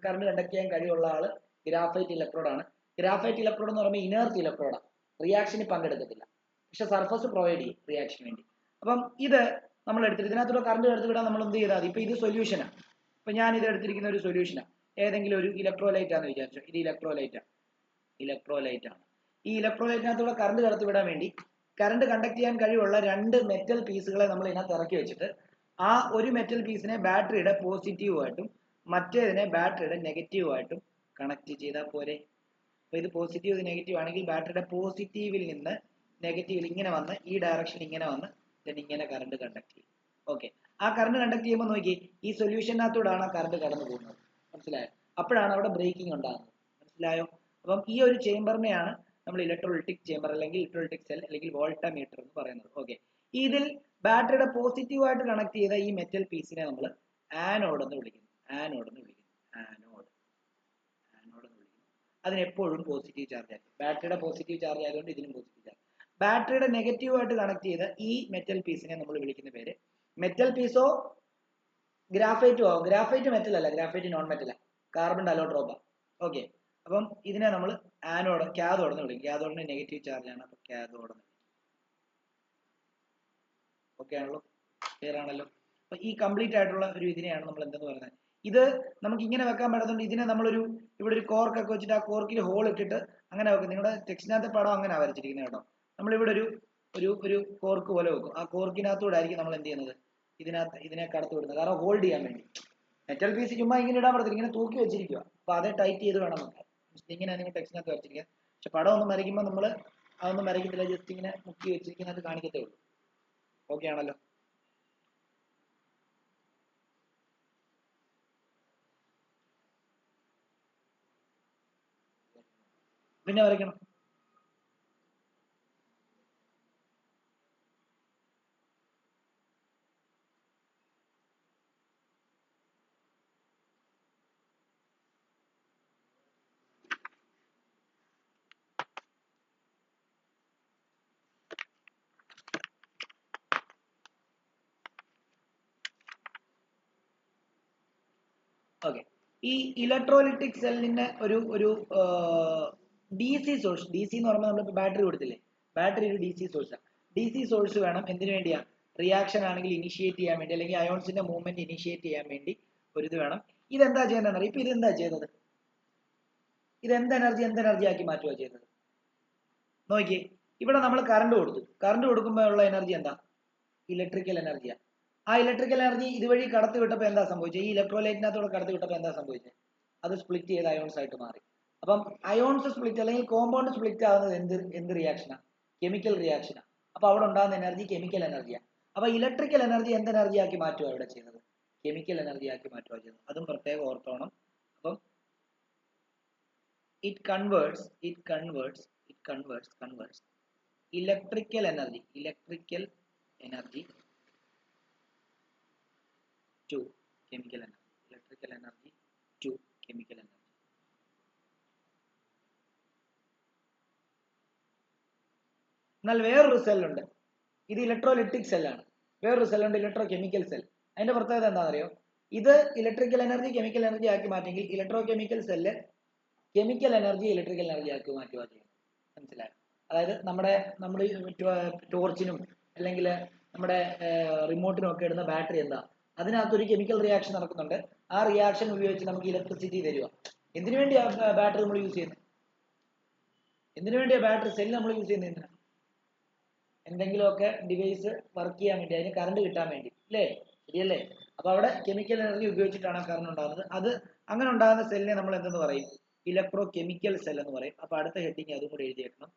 കറണ്ട് കണ്ടക്ട് ചെയ്യാൻ കഴിവുള്ള ആള് ഗ്രാഫൈറ്റ് ഇലക്ട്രോഡാണ്. ഗ്രാഫൈറ്റ് ഇലക്ട്രോഡ് എന്ന് പറയുമ്പോൾ ഇനേർട്ട് ഇലക്ട്രോഡാണ്, റിയാക്ഷനിൽ പങ്കെടുക്കത്തില്ല, പക്ഷെ സർഫസ് പ്രൊവൈഡ് ചെയ്യും റിയാക്ഷന് വേണ്ടി. അപ്പം ഇത് നമ്മൾ എടുത്തിട്ട് ഇതിനകത്തൂടെ കറണ്ട് കടത്തി വിടാൻ നമ്മൾ എന്ത് ചെയ്താൽ മതി? ഇപ്പൊ ഇത് സൊല്യൂഷനാണ്. ഇപ്പൊ ഞാൻ ഇത് എടുത്തിരിക്കുന്ന ഒരു സൊല്യൂഷനാണ്, ഏതെങ്കിലും ഒരു ഇലക്ട്രോലൈറ്റ് ആണെന്ന് വിചാരിച്ചു. ഇത് ഇലക്ട്രോലൈറ്റ് ആണ്. ഈ ഇലക്ട്രോലൈറ്റിനകത്തൂടെ കറണ്ട് കടത്തി വിടാൻ വേണ്ടി കറണ്ട് കണ്ടക്ട് ചെയ്യാൻ കഴിവുള്ള രണ്ട് മെറ്റൽ പീസുകളെ നമ്മൾ ഇതിനകത്ത് ഇറക്കി വെച്ചിട്ട് ആ ഒരു മെറ്റൽ പീസിനെ ബാറ്ററിയുടെ പോസിറ്റീവായിട്ടും മറ്റേതിനെ ബാറ്ററിയുടെ നെഗറ്റീവായിട്ടും കണക്ട് ചെയ്താൽ പോരെ? അപ്പൊ ഇത് പോസിറ്റീവ് ഇത് നെഗറ്റീവ് ആണെങ്കിൽ ബാറ്ററിയുടെ പോസിറ്റീവിൽ നിന്ന് നെഗറ്റീവിൽ ഇങ്ങനെ വന്ന് ഈ ഡയറക്ഷൻ ഇങ്ങനെ വന്ന് ഇങ്ങനെ കറണ്ട് കണ്ടക്ട് ചെയ്യും. ഓക്കെ, ആ കറണ്ട് കണ്ടക്ട് ചെയ്യുമ്പോൾ നോക്കി ഈ സൊല്യൂഷനകത്തൂടാണ് ആ കറണ്ട് കടന്നു പോകുന്നത്. മനസ്സിലായോ? അപ്പോഴാണ് അവിടെ ബ്രേക്കിംഗ് ഉണ്ടാകുന്നത്. മനസ്സിലായോ? അപ്പം ഈ ഒരു ചേംബറിനെയാണ് നമ്മൾ ഇലക്ട്രോലൈറ്റിക് ചേംബർ അല്ലെങ്കിൽ ഇലക്ട്രോലൈറ്റിക് സെൽ അല്ലെങ്കിൽ വോൾട്ടമീറ്റർ എന്ന് പറയുന്നത്. ഓക്കെ, ഇതിൽ ബാറ്ററിയുടെ പോസിറ്റീവായിട്ട് കണക്ട് ചെയ്ത ഈ മെറ്റൽ പീസിനെ നമ്മൾ ആനോഡ് എന്ന് വിളിക്കുന്നു. അതിനെപ്പോഴും പോസിറ്റീവ് ചാർജ് ആയിരിക്കും. ബാറ്ററിയുടെ പോസിറ്റീവ് ചാർജ് ആയതുകൊണ്ട് ഇതിനും പോസിറ്റീവ് ചാർജ്. ബാറ്ററിയുടെ നെഗറ്റീവായിട്ട് കണക്ട് ചെയ്ത ഈ മെറ്റൽ പീസിനെ നമ്മൾ വിളിക്കുന്ന പേര്, മെറ്റൽ പീസോ ഗ്രാഫൈറ്റോ ആവും. ഗ്രാഫൈറ്റ് മെറ്റൽ അല്ല, ഗ്രാഫൈറ്റ് നോൺ മെറ്റൽ ആണ്, കാർബൺ അലോട്രോപ്പാ. ഓക്കെ, അപ്പം ഇതിനെ നമ്മൾ കാഥോഡ് എന്ന് വിളിക്കും. കാഥോഡിന് നെഗറ്റീവ് ചാർജ് ആണ്, അപ്പൊ കാഥോഡ് എന്ന് വിളിക്കും. ഓക്കെ ആണല്ലോ? ക്ലിയർ ആണല്ലോ? അപ്പൊ ഈ കംപ്ലീറ്റ് ആയിട്ടുള്ള ഒരു ഇതിനെയാണ് നമ്മൾ എന്തെന്ന് പറയുന്നത്. ഇത് നമുക്ക് ഇങ്ങനെ വെക്കാൻ പറ്റുന്നുണ്ട്. ഇതിനെ നമ്മളൊരു ഇവിടെ ഒരു കോർക്ക് ഒക്കെ വെച്ചിട്ട് ആ കോർക്കിൽ ഹോൾ ഇട്ടിട്ട് അങ്ങനെ വെക്കും. നിങ്ങളുടെ ടെക്സ്റ്റിനകത്തെ പടം അങ്ങനെ വരച്ചിരിക്കുന്നത് കേട്ടോ. നമ്മളിവിടെ ഒരു കോർക്ക് പോലെ വെക്കും. ആ കോർക്കിനകത്തൂടെ ആയിരിക്കും നമ്മൾ എന്ത് ചെയ്യുന്നത്, ഇതിനെ കടത്തി വിടുന്നത്. കാരണം ഹോൾഡ് ചെയ്യാൻ വേണ്ടി. മെറ്റൽ പീസ് ചുമ്മാ ഇങ്ങനെ ഇടാൻ പറ്റത്തില്ല, ഇങ്ങനെ തൂക്കി വെച്ചിരിക്കുക. അപ്പൊ അതേ ടൈറ്റ് ചെയ്ത് വേണം വെക്കാൻ. ഇങ്ങനെ നിങ്ങൾ ടെക്സ്റ്റിനകത്ത് വരച്ചിരിക്കുക. പക്ഷെ പടം ഒന്നും വരയ്ക്കുമ്പോൾ നമ്മൾ അതൊന്നും വരയ്ക്കത്തില്ല, ജസ്റ്റ് ഇങ്ങനെ മുക്കി വെച്ചിരിക്കുന്നത് കാണിക്കത്തേ ഉള്ളൂ. ഓക്കെ ആണല്ലോ? പിന്നെ വരയ്ക്കണം. ഓക്കെ, ഈ ഇലക്ട്രോലൈറ്റിക് സെല്ലിന്റെ ഒരു DC സോഴ്സ്, DC എന്ന് പറയുമ്പോൾ നമ്മളിപ്പോൾ ബാറ്ററി കൊടുത്തില്ലേ, ബാറ്ററി ഒരു DC സോഴ്സാണ്. DC സോഴ്സ് വേണം എന്തിനു വേണ്ടിയാ? റിയാക്ഷൻ ആണെങ്കിൽ ഇനിഷ്യേറ്റ് ചെയ്യാൻ വേണ്ടി, അല്ലെങ്കിൽ അയോൺസിന്റെ മൂവ്മെന്റ് ഇനിഷ്യേറ്റ് ചെയ്യാൻ വേണ്ടി ഒരു ഇത് വേണം. ഇതെന്താ ചെയ്യുന്നതെന്ന് അറിയാം. ഇപ്പൊ ഇതെന്താ ചെയ്തത്? ഇത് എന്ത് എനർജി ആക്കി മാറ്റുക ചെയ്തത്? നോക്കിയേ, ഇവിടെ നമ്മൾ കറണ്ട് കൊടുത്തു. കറണ്ട് കൊടുക്കുമ്പോൾ ഉള്ള എനർജി എന്താ? ഇലക്ട്രിക്കൽ എനർജിയാണ്. ആ ഇലക്ട്രിക്കൽ എനർജി ഇതുവഴി കടത്തി വിട്ടപ്പോൾ എന്താ സംഭവിച്ചത്? ഈ ഇലക്ട്രോലൈറ്റിനകത്തോടെ കടത്തി വിട്ടപ്പോൾ എന്താ സംഭവിച്ചത്? അത് സ്പ്ലിറ്റ് ചെയ്ത് അയോൺസ് ആയിട്ട് മാറി. അപ്പം അയോൺസ് സ്പ്ലിറ്റ് അല്ലെങ്കിൽ കോമ്പൗണ്ട് സ്പ്ലിറ്റ് ആവുന്നത് എന്ത് റിയാക്ഷനാണ്? കെമിക്കൽ റിയാക്ഷനാണ്. അപ്പൊ അവിടെ ഉണ്ടാകുന്ന എനർജി കെമിക്കൽ എനർജിയാണ്. അപ്പൊ ഇലക്ട്രിക്കൽ എനർജി എന്ത് എനർജി ആക്കി മാറ്റുക ഇവിടെ ചെയ്യുന്നത്? കെമിക്കൽ എനർജി ആക്കി മാറ്റുക ചെയ്യുന്നത്. അതും പ്രത്യേകം ഓർത്തോണം. അപ്പം it converts electrical energy to chemical energy to chemical energy. എന്നാൽ വേറൊരു സെല്ലുണ്ട്. ഇത് ഇലക്ട്രോലിറ്റിക് സെല്ലാണ്. വേറൊരു സെല്ലുണ്ട് ഇലക്ട്രോ കെമിക്കൽ സെൽ. അതിന്റെ പ്രത്യേകത എന്താണെന്ന് അറിയോ? ഇത് ഇലക്ട്രിക്കൽ എനർജി കെമിക്കൽ എനർജി ആക്കി മാറ്റിയെങ്കിൽ electrochemical cell chemical energy electrical energy ആക്കി മാറ്റുക ചെയ്യുന്നത്. മനസ്സിലായോ? അതായത് നമ്മുടെ ടോർച്ചിനും അല്ലെങ്കിൽ നമ്മുടെ റിമോട്ടിനും ഒക്കെ ഇടുന്ന ബാറ്ററി എന്താ? അതിനകത്തൊരു കെമിക്കൽ റിയാക്ഷൻ നടക്കുന്നുണ്ട്. ആ റിയാക്ഷൻ ഉപയോഗിച്ച് നമുക്ക് ഇലക്ട്രിസിറ്റി തരിക. എന്തിനു വേണ്ടിയാണ് ബാറ്ററി നമ്മൾ യൂസ് ചെയ്യുന്നത്? എന്തിനു വേണ്ടിയാണ് ബാറ്ററി സെല്ല് നമ്മൾ യൂസ് ചെയ്യുന്നത്? എന്തിനാ? എന്തെങ്കിലുമൊക്കെ ഡിവൈസ് വർക്ക് ചെയ്യാൻ വേണ്ടി, അതിന് കറണ്ട് കിട്ടാൻ വേണ്ടി, അല്ലേ? ശരിയല്ലേ? അപ്പൊ അവിടെ കെമിക്കൽ എനർജി ഉപയോഗിച്ചിട്ടാണ് കറണ്ട് ഉണ്ടാകുന്നത്. അത് അങ്ങനെ ഉണ്ടാകുന്ന സെല്ലിനെ നമ്മൾ എന്തെന്ന് പറയും? ഇലക്ട്രോ കെമിക്കൽ സെൽ എന്ന് പറയും. അപ്പൊ അടുത്ത ഹെഡിങ് അതും കൂടെ എഴുതിയേക്കണം.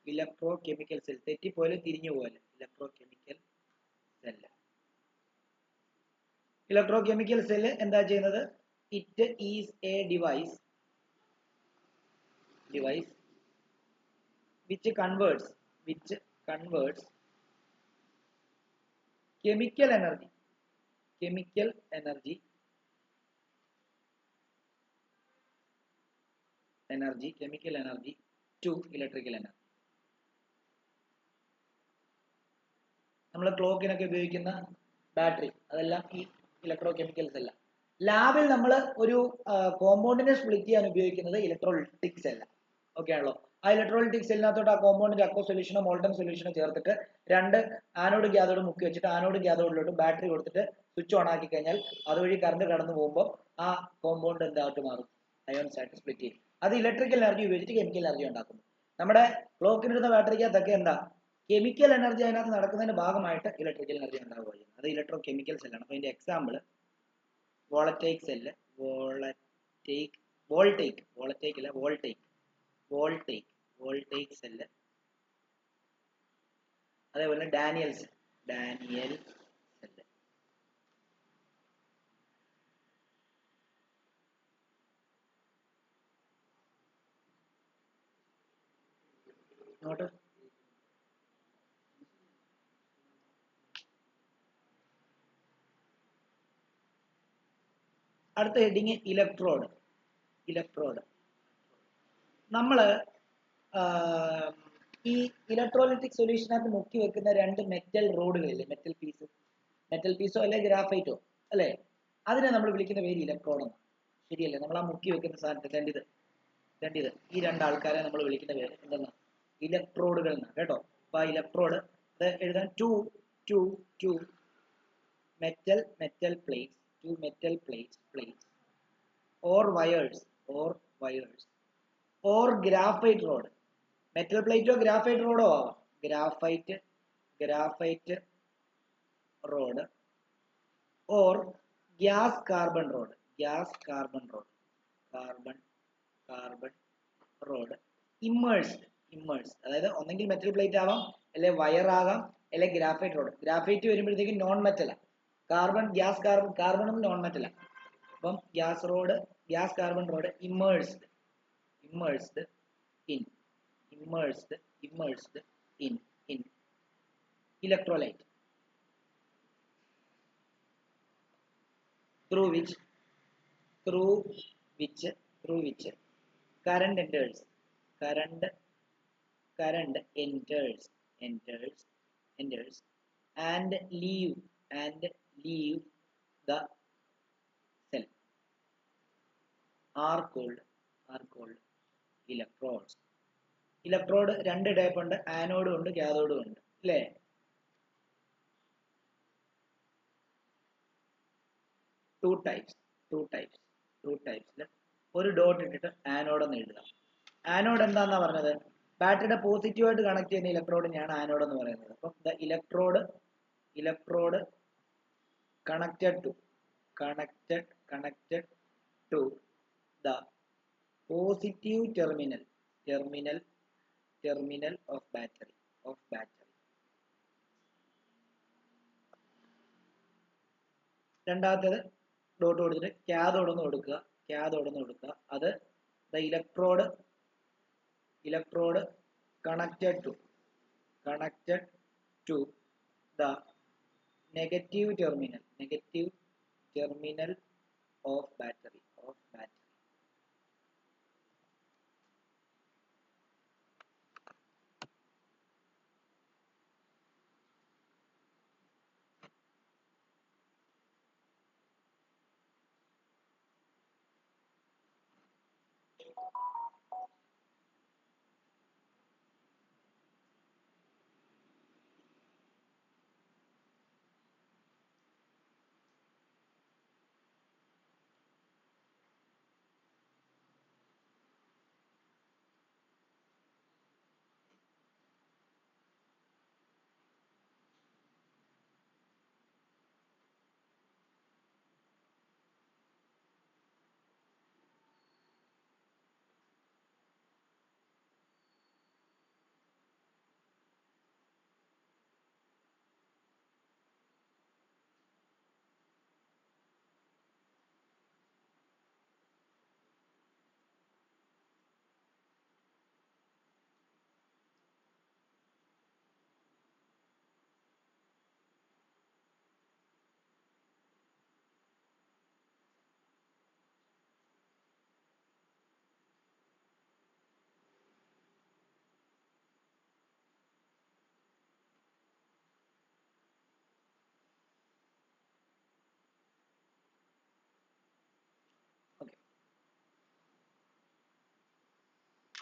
Electrochemical cell. തെറ്റിപ്പോലെ തിരിഞ്ഞു പോലെ electrochemical cell. Electrochemical cell എന്താ ചെയ്യുന്നത്? It is a device which converts chemical energy to electrical energy. നമ്മൾ ക്ലോക്കിനൊക്കെ ഉപയോഗിക്കുന്ന ബാറ്ററി അതെല്ലാം ഈ ഇലക്ട്രോ കെമിക്കൽ സെല്ല. ലാബിൽ നമ്മൾ ഒരു കോമ്പൗണ്ടിനെ സ്പ്ലിറ്റ് ചെയ്യാൻ ഉപയോഗിക്കുന്നത് ഇലക്ട്രോളിറ്റിക് സെല്ല. ഓക്കെ ആണല്ലോ? ആ ഇലക്ട്രോളിറ്റിക് സെല്ലിനകത്തോട്ട് ആ കോമ്പൗണ്ടിന്റെ അക്വ സൊല്യൂഷനോ മോൾട്ടൺ സൊല്യൂഷനോ ചേർത്തിട്ട് രണ്ട് ആനോഡ് ഗ്യാഥോഡ് മുക്കി വെച്ചിട്ട് ആനോഡ് ഗ്യാഥോഡിലോട്ട് ബാറ്ററി കൊടുത്തിട്ട് സ്വിച്ച് ഓൺ ആക്കി കഴിഞ്ഞാൽ അതുവഴി കറണ്ട് കടന്നു പോകുമ്പോൾ ആ കോമ്പൗണ്ട് എന്തായിട്ട് മാറും? അയോൺസ് ആയിട്ട് സ്പ്ലിറ്റ് ചെയ്യും. അത് ഇലക്ട്രിക്കൽ എനർജി ഉപയോഗിച്ചിട്ട് കെമിക്കൽ എനർജി ഉണ്ടാക്കുന്നു. നമ്മുടെ ക്ലോക്കിനിടുന്ന ബാറ്ററിക്കകത്തൊക്കെ എന്താ? കെമിക്കൽ എനർജി അതിനകത്ത് നടക്കുന്നതിന്റെ ഭാഗമായിട്ട് ഇലക്ട്രിക്കൽ എനർജി ഉണ്ടാവുക ചെയ്യുന്നത്. അത് ഇലക്ട്രോ കെമിക്കൽ സെല്ലാണ്. അപ്പൊ അതിന്റെ എക്സാമ്പിൾ വോളറ്റൈക് സെല്ല്, വോൾട്ടൈക് സെല്ല്. അതേപോലെ ഡാനിയൽ സെല്ല്. നോട്ട് അടുത്ത ഹെഡിങ് ഇലക്ട്രോഡ്. നമ്മള് ഈ ഇലക്ട്രോലിറ്റിക് സൊല്യൂഷനകത്ത് മുക്കി വെക്കുന്ന രണ്ട് മെറ്റൽ റോഡുകളില്ലേ? മെറ്റൽ പീസോ അല്ലെ ഗ്രാഫൈറ്റോ അല്ലെ? അതിനെ നമ്മൾ വിളിക്കുന്ന പേര് ഇലക്ട്രോഡ് എന്നാണ്. ശരിയല്ലേ? നമ്മൾ ആ മുക്കി വെക്കുന്ന സാധനത്തെ കണ്ടിത് ഈ രണ്ടാൾക്കാരെ നമ്മൾ വിളിക്കുന്ന പേര് എന്തെന്നാ? ഇലക്ട്രോഡുകൾ എന്നാണ് കേട്ടോ. അപ്പൊ ആ ഇലക്ട്രോഡ് എഴുതാൻ two metal plates or wires or graphite rod. Metal പ്ലേറ്റോ ഗ്രാഫൈറ്റ് റോഡോ ആവാം. Graphite rod or gas carbon rod immersed. അതായത് ഒന്നെങ്കിൽ മെറ്റൽ പ്ലേറ്റ് ആവാം, അല്ലെ വയർ ആകാം, അല്ലെ ഗ്രാഫൈറ്റ് റോഡ്. ഗ്രാഫൈറ്റ് വരുമ്പോഴത്തേക്കും നോൺ മെറ്റലാണ്. കാർബണും നോൺ മെറ്റലാണ്. അപ്പം gas carbon rod immersed in electrolyte through which current enters and leave the cell are called electrodes. Electrode രണ്ട് ടൈപ്പ് ഉണ്ട്, ആനോഡും ഉണ്ട് കാഥോഡും ഉണ്ട്, അല്ലേ? ടു ടൈപ്സിൽ ഒരു ഡോട്ട് ഇട്ടിട്ട് ആനോഡ് എന്ന് എഴുതുക. ആനോഡ് എന്താന്നാ പറഞ്ഞത്? ബാറ്ററിയുടെ പോസിറ്റീവായിട്ട് കണക്ട് ചെയ്യുന്ന ഇലക്ട്രോഡിനെയാണ് ആനോഡ് എന്ന് പറയുന്നത്. അപ്പം the electrode connected to the positive terminal of battery. രണ്ടാമത്തേത് ഡോട്ട് കൊടുത്തിട്ട് കാഥോഡ് എന്ന് കൊടുക്കുക. അത് the electrode connected to the negative terminal of battery.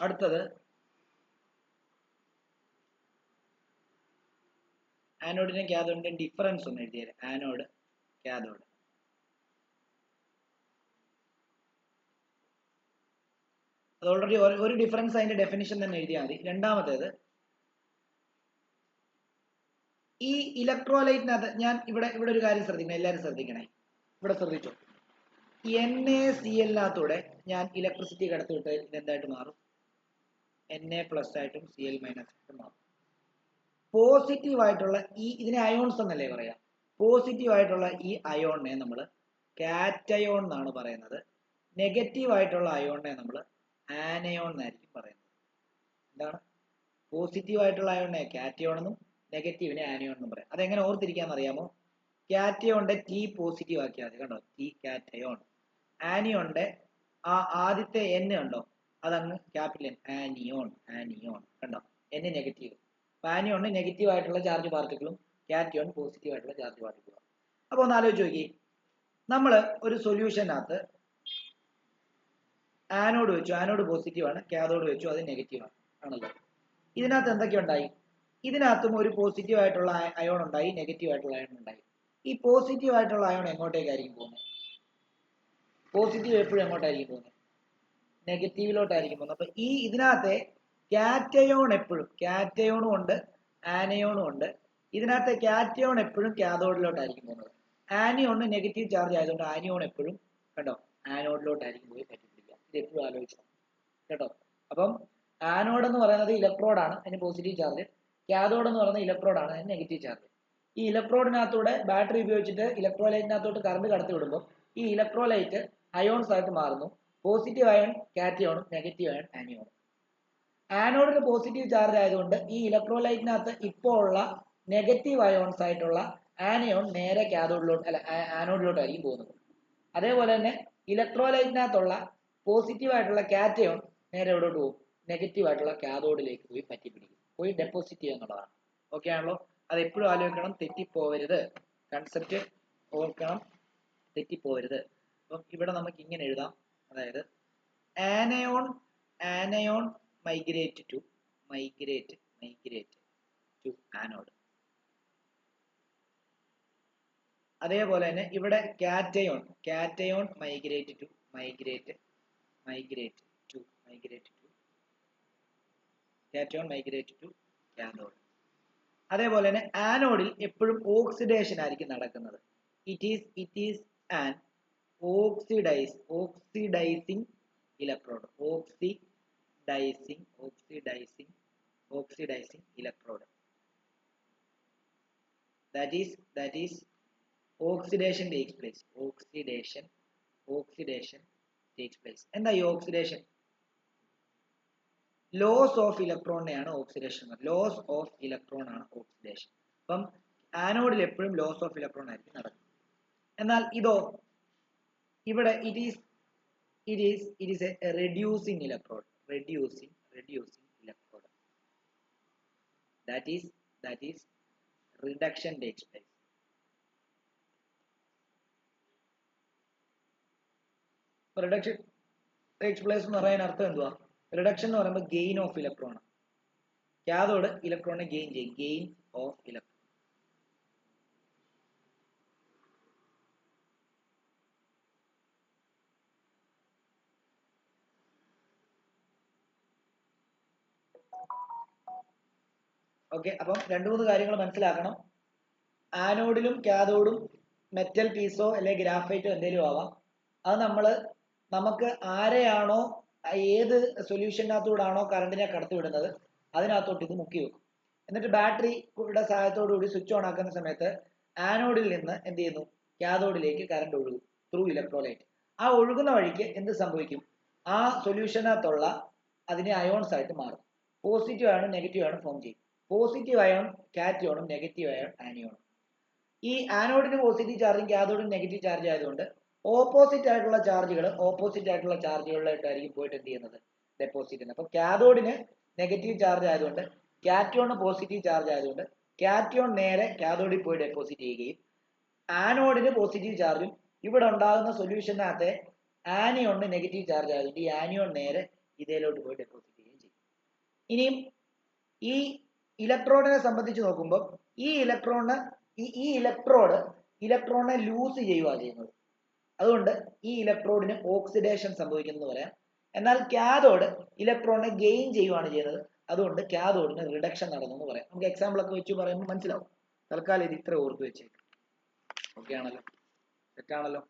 അടുത്തത് ആനോഡിനും കാഥോഡിന്റെയും ഡിഫറൻസ് ഒന്ന് എഴുതിയത്. Anode, cathode. അത് ഓൾറെഡി ഒരു ഡിഫറൻസ് അതിന്റെ ഡെഫിനിഷൻ തന്നെ എഴുതിയാൽ മതി. രണ്ടാമത്തേത്, ഈ ഇലക്ട്രോലൈറ്റിനകത്ത് ഞാൻ ഇവിടെ ഒരു കാര്യം ശ്രദ്ധിക്കണം, എല്ലാവരും ശ്രദ്ധിക്കണേ, ഇവിടെ ശ്രദ്ധിച്ചോ. NaCl-നകത്തൂടെ ഞാൻ ഇലക്ട്രിസിറ്റി കടത്തി വിട്ട് ഇതെന്തായിട്ട് മാറും? Na+ ആയിട്ടും Cl- ആയിട്ടും മാറും. പോസിറ്റീവ് ആയിട്ടുള്ള ഇതിനെ അയോൺസ് എന്നല്ലേ പറയാം. പോസിറ്റീവ് ആയിട്ടുള്ള ഈ അയോണിനെ നമ്മൾ കാറ്റയോൺ എന്നാണ് പറയുന്നത്. നെഗറ്റീവ് ആയിട്ടുള്ള അയോണിനെ നമ്മൾ ആനയോൺ എന്നായിരിക്കും പറയുന്നത്. എന്താണ്? പോസിറ്റീവ് ആയിട്ടുള്ള അയോണിനെ കാറ്റയോൺ എന്നും നെഗറ്റീവിനെ ആനയോൺ എന്നും പറയാം. അതെങ്ങനെ ഓർത്തിരിക്കാന്ന് അറിയാമോ? കാറ്റയോണിന്റെ T പോസിറ്റീവ് ആക്കിയാൽ മതി. കണ്ടോ? T cation. ആനിയോണിന്റെ ആദ്യത്തെ N കണ്ടോ? അതങ്ങ് ക്യാപിറ്റൽ N, ആനിയോൺ. കണ്ടോ? N negative. ആനിയോൺ നെഗറ്റീവ് ആയിട്ടുള്ള ചാർജ് പാർട്ടിക്കിളും കാറ്റയോൺ പോസിറ്റീവ് ആയിട്ടുള്ള ചാർജ് പാർട്ടിക്കിളും. അപ്പൊ ഒന്ന് ആലോചിച്ച് നോക്കി, നമ്മൾ ഒരു സൊല്യൂഷനകത്ത് ആനോഡ് വെച്ചു, ആനോഡ് പോസിറ്റീവ് ആണ്, കാഥോഡ് വെച്ചു, അത് നെഗറ്റീവ് ആണല്ലോ. ഇതിനകത്ത് എന്തൊക്കെ ഉണ്ടായി? ഇതിനകത്തും ഒരു പോസിറ്റീവ് ആയിട്ടുള്ള അയോൺ ഉണ്ടായി, നെഗറ്റീവ് ആയിട്ടുള്ള അയോൺ ഉണ്ടായി. ഈ പോസിറ്റീവ് ആയിട്ടുള്ള അയോൺ എങ്ങോട്ടേക്കായിരിക്കും പോകുന്നത്? പോസിറ്റീവ് എപ്പോഴും എങ്ങോട്ടായിരിക്കും പോകുന്നത്? നെഗറ്റീവിലോട്ടായിരിക്കും പോകുന്നത്. അപ്പൊ ഇതിനകത്തെ കാറ്റയോൺ എപ്പോഴും, കാറ്റയോണും ഉണ്ട് ആനയോണും ഉണ്ട്. ഇതിനകത്തെ കാറ്റയോൺ എപ്പോഴും കാഥോഡിലോട്ടായിരിക്കും പോകുന്നത്. ആനിയോണ് നെഗറ്റീവ് ചാർജ് ആയതുകൊണ്ട് ആനിയോൺ എപ്പോഴും കണ്ടോ ആനോഡിലോട്ടായിരിക്കും പോയി പറ്റിപ്പിടിക്കുക. ഇത് എപ്പോഴും ആലോചിച്ചു കേട്ടോ. അപ്പം ആനോഡ് എന്ന് പറയുന്നത് ഇലക്ട്രോഡാണ്, അതിന് പോസിറ്റീവ് ചാർജ്. കാഥോഡ് എന്ന് പറയുന്നത് ഇലക്ട്രോഡാണ്, അതിന് നെഗറ്റീവ് ചാർജ്. ഈ ഇലക്ട്രോഡിനകത്തൂടെ ബാറ്ററി ഉപയോഗിച്ചിട്ട് ഇലക്ട്രോലൈറ്റിനകത്തോട്ട് കറണ്ട് കടത്തി വിടുമ്പോൾ ഈ ഇലക്ട്രോലൈറ്റ് അയോൺസ് ആയിട്ട് മാറുന്നു. പോസിറ്റീവ് അയോൺ കാറ്റയോണും നെഗറ്റീവ് അയോൺ ആനിയോണും. ആനോഡിന് പോസിറ്റീവ് ചാർജ് ആയതുകൊണ്ട് ഈ ഇലക്ട്രോലൈറ്റിനകത്ത് ഇപ്പോൾ ഉള്ള നെഗറ്റീവ് അയോൺസ് ആയിട്ടുള്ള ആനയോൺ നേരെ ആനോഡിലോട്ടായിരിക്കും പോകുന്നത്. അതേപോലെ തന്നെ ഇലക്ട്രോലൈറ്റിനകത്തുള്ള പോസിറ്റീവ് ആയിട്ടുള്ള കാറ്റയോൺ നേരെ എവിടോട്ട് പോകും? നെഗറ്റീവ് ആയിട്ടുള്ള കാഥോഡിലേക്ക് പോയി പറ്റിപ്പിടിക്കും, പോയി ഡെപ്പോസിറ്റ് ചെയ്യുക എന്നുള്ളതാണ്. ഓക്കെ ആണല്ലോ? അത് എപ്പോഴും ആലോചിക്കണം, തെറ്റിപ്പോവരുത്. കൺസെപ്റ്റ് ഓർക്കണം, തെറ്റിപ്പോവരുത്. അപ്പം ഇവിടെ നമുക്ക് ഇങ്ങനെ എഴുതാം, അതായത് ആനയോൺ മൈഗ്രേറ്റ് ടു ആനോഡ്. അതേപോലെ തന്നെ ഇവിടെ cation migrate to cation migrate to cathode. അതേപോലെ തന്നെ ആനോഡിൽ എപ്പോഴും ഓക്സിഡേഷൻ ആയിരിക്കും നടക്കുന്നത്. It is an oxidising electrode. Oxidising electrode. That is oxidation takes place. Oxidation takes place. എന്താ ഈ ഓക്സിഡേഷൻ? ലോസ് ഓഫ് ഇലക്ട്രോണിനെയാണ് ഓക്സിഡേഷൻ. ലോസ് ഓഫ് ഇലക്ട്രോൺ ആണ് ഓക്സിഡേഷൻ. അപ്പം ആനോഡിൽ എപ്പോഴും ലോസ് ഓഫ് ഇലക്ട്രോൺ ആയിരിക്കും നടക്കുന്നത്. എന്നാൽ ഇതോ, ഇവിടെ it is a reducing electrode. That is reduction takes place. Reduction takes place എന്ന് പറയാൻ അർത്ഥം എന്തുവാ? റിഡക്ഷൻ എന്ന് പറയുമ്പോൾ ഗെയിൻ ഓഫ് ഇലക്ട്രോൺ. കാഥോഡ് ഇലക്ട്രോണിനെ ഗെയിൻ ചെയ്യും. Gain of electron. ഓക്കെ, അപ്പം 2-3 കാര്യങ്ങൾ മനസ്സിലാക്കണം. ആനോഡിലും കാഥോഡും മെറ്റൽ പീസോ അല്ലെങ്കിൽ ഗ്രാഫൈറ്റോ എന്തെങ്കിലും ആവാം. അത് നമുക്ക് ആരെയാണോ ഏത് സൊല്യൂഷനകത്തൂടാണോ കറണ്ടിനെ കടത്തിവിടുന്നത് അതിനകത്തോട്ട് ഇത് മുക്കി വെക്കും. എന്നിട്ട് ബാറ്ററിയുടെ സഹായത്തോടു കൂടി സ്വിച്ച് ഓൺ ആക്കുന്ന സമയത്ത് ആനോഡിൽ നിന്ന് എന്ത് ചെയ്യുന്നു, കാഥോഡിലേക്ക് കറണ്ട് ഒഴുകും ത്രൂ ഇലക്ട്രോലൈറ്റ്. ആ ഒഴുകുന്ന വഴിക്ക് എന്ത് സംഭവിക്കും? ആ സൊല്യൂഷനകത്തുള്ള അതിനെ അയോൺസ് ആയിട്ട് മാറും. പോസിറ്റീവ് അയോണും നെഗറ്റീവ് അയോണും ഫോം ചെയ്യും. പോസിറ്റീവ് അയോൺ കാറ്റയോണും നെഗറ്റീവ് അയോൺ ആനിയോണും. ഈ ആനോഡിന് പോസിറ്റീവ് ചാർജും കാഥോഡിന് നെഗറ്റീവ് ചാർജ് ആയതുകൊണ്ട് ഓപ്പോസിറ്റ് ആയിട്ടുള്ള ചാർജുകളിലായിട്ടായിരിക്കും പോയിട്ട് എന്ത് ചെയ്യുന്നത്, ഡെപ്പോസിറ്റ് ചെയ്യുന്നത്. അപ്പൊ കാഥോഡിന് നെഗറ്റീവ് ചാർജ് ആയതുകൊണ്ട് കാറ്റയോണിന് പോസിറ്റീവ് ചാർജ് ആയതുകൊണ്ട് കാറ്റയോൺ നേരെ കാഥോഡിൽ പോയി ഡെപ്പോസിറ്റ് ചെയ്യുകയും ആനോഡിന് പോസിറ്റീവ് ചാർജും ഇവിടെ ഉണ്ടാകുന്ന സൊല്യൂഷനകത്തെ ആനിയോണിന് നെഗറ്റീവ് ചാർജ് ആയതുകൊണ്ട് ഈ ആനിയോൺ നേരെ ഇതേലോട്ട് പോയി ഡെപ്പോസിറ്റ് ചെയ്യുകയും ചെയ്യും. ഇനിയും ഈ ഇലക്ട്രോണിനെ സംബന്ധിച്ച് നോക്കുമ്പോൾ ഈ ഇലക്ട്രോണിനെ ലൂസ് ചെയ്യുകയാണ് ചെയ്യുന്നത്. അതുകൊണ്ട് ഈ ഇലക്ട്രോഡിന് ഓക്സിഡേഷൻ സംഭവിക്കുന്നു പറയാം. എന്നാൽ കാഥോഡ് ഇലക്ട്രോണിനെ ഗെയിൻ ചെയ്യുകയാണ് ചെയ്യുന്നത്. അതുകൊണ്ട് കാഥോഡിന് റിഡക്ഷൻ നടന്നു പറയാം. നമുക്ക് എക്സാമ്പിൾ ഒക്കെ വെച്ച് പറയുമ്പോൾ മനസ്സിലാവും. തൽക്കാലം ഇത് ഇത്ര ഓർത്ത് വെച്ചേക്കും. ഓക്കെ ആണല്ലോ? തെറ്റാണല്ലോ?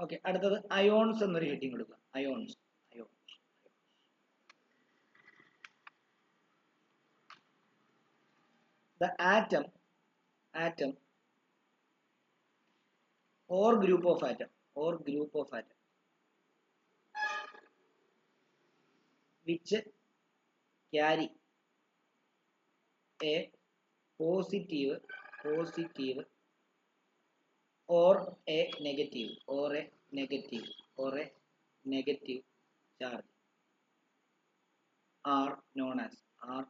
ഓക്കെ, അടുത്തത് അയോൺസ് എന്നൊരു ഹെഡിങ് കൊടുക്കുക. Ions. The atom or group of atom which carry a positive or a negative charge are known as ions.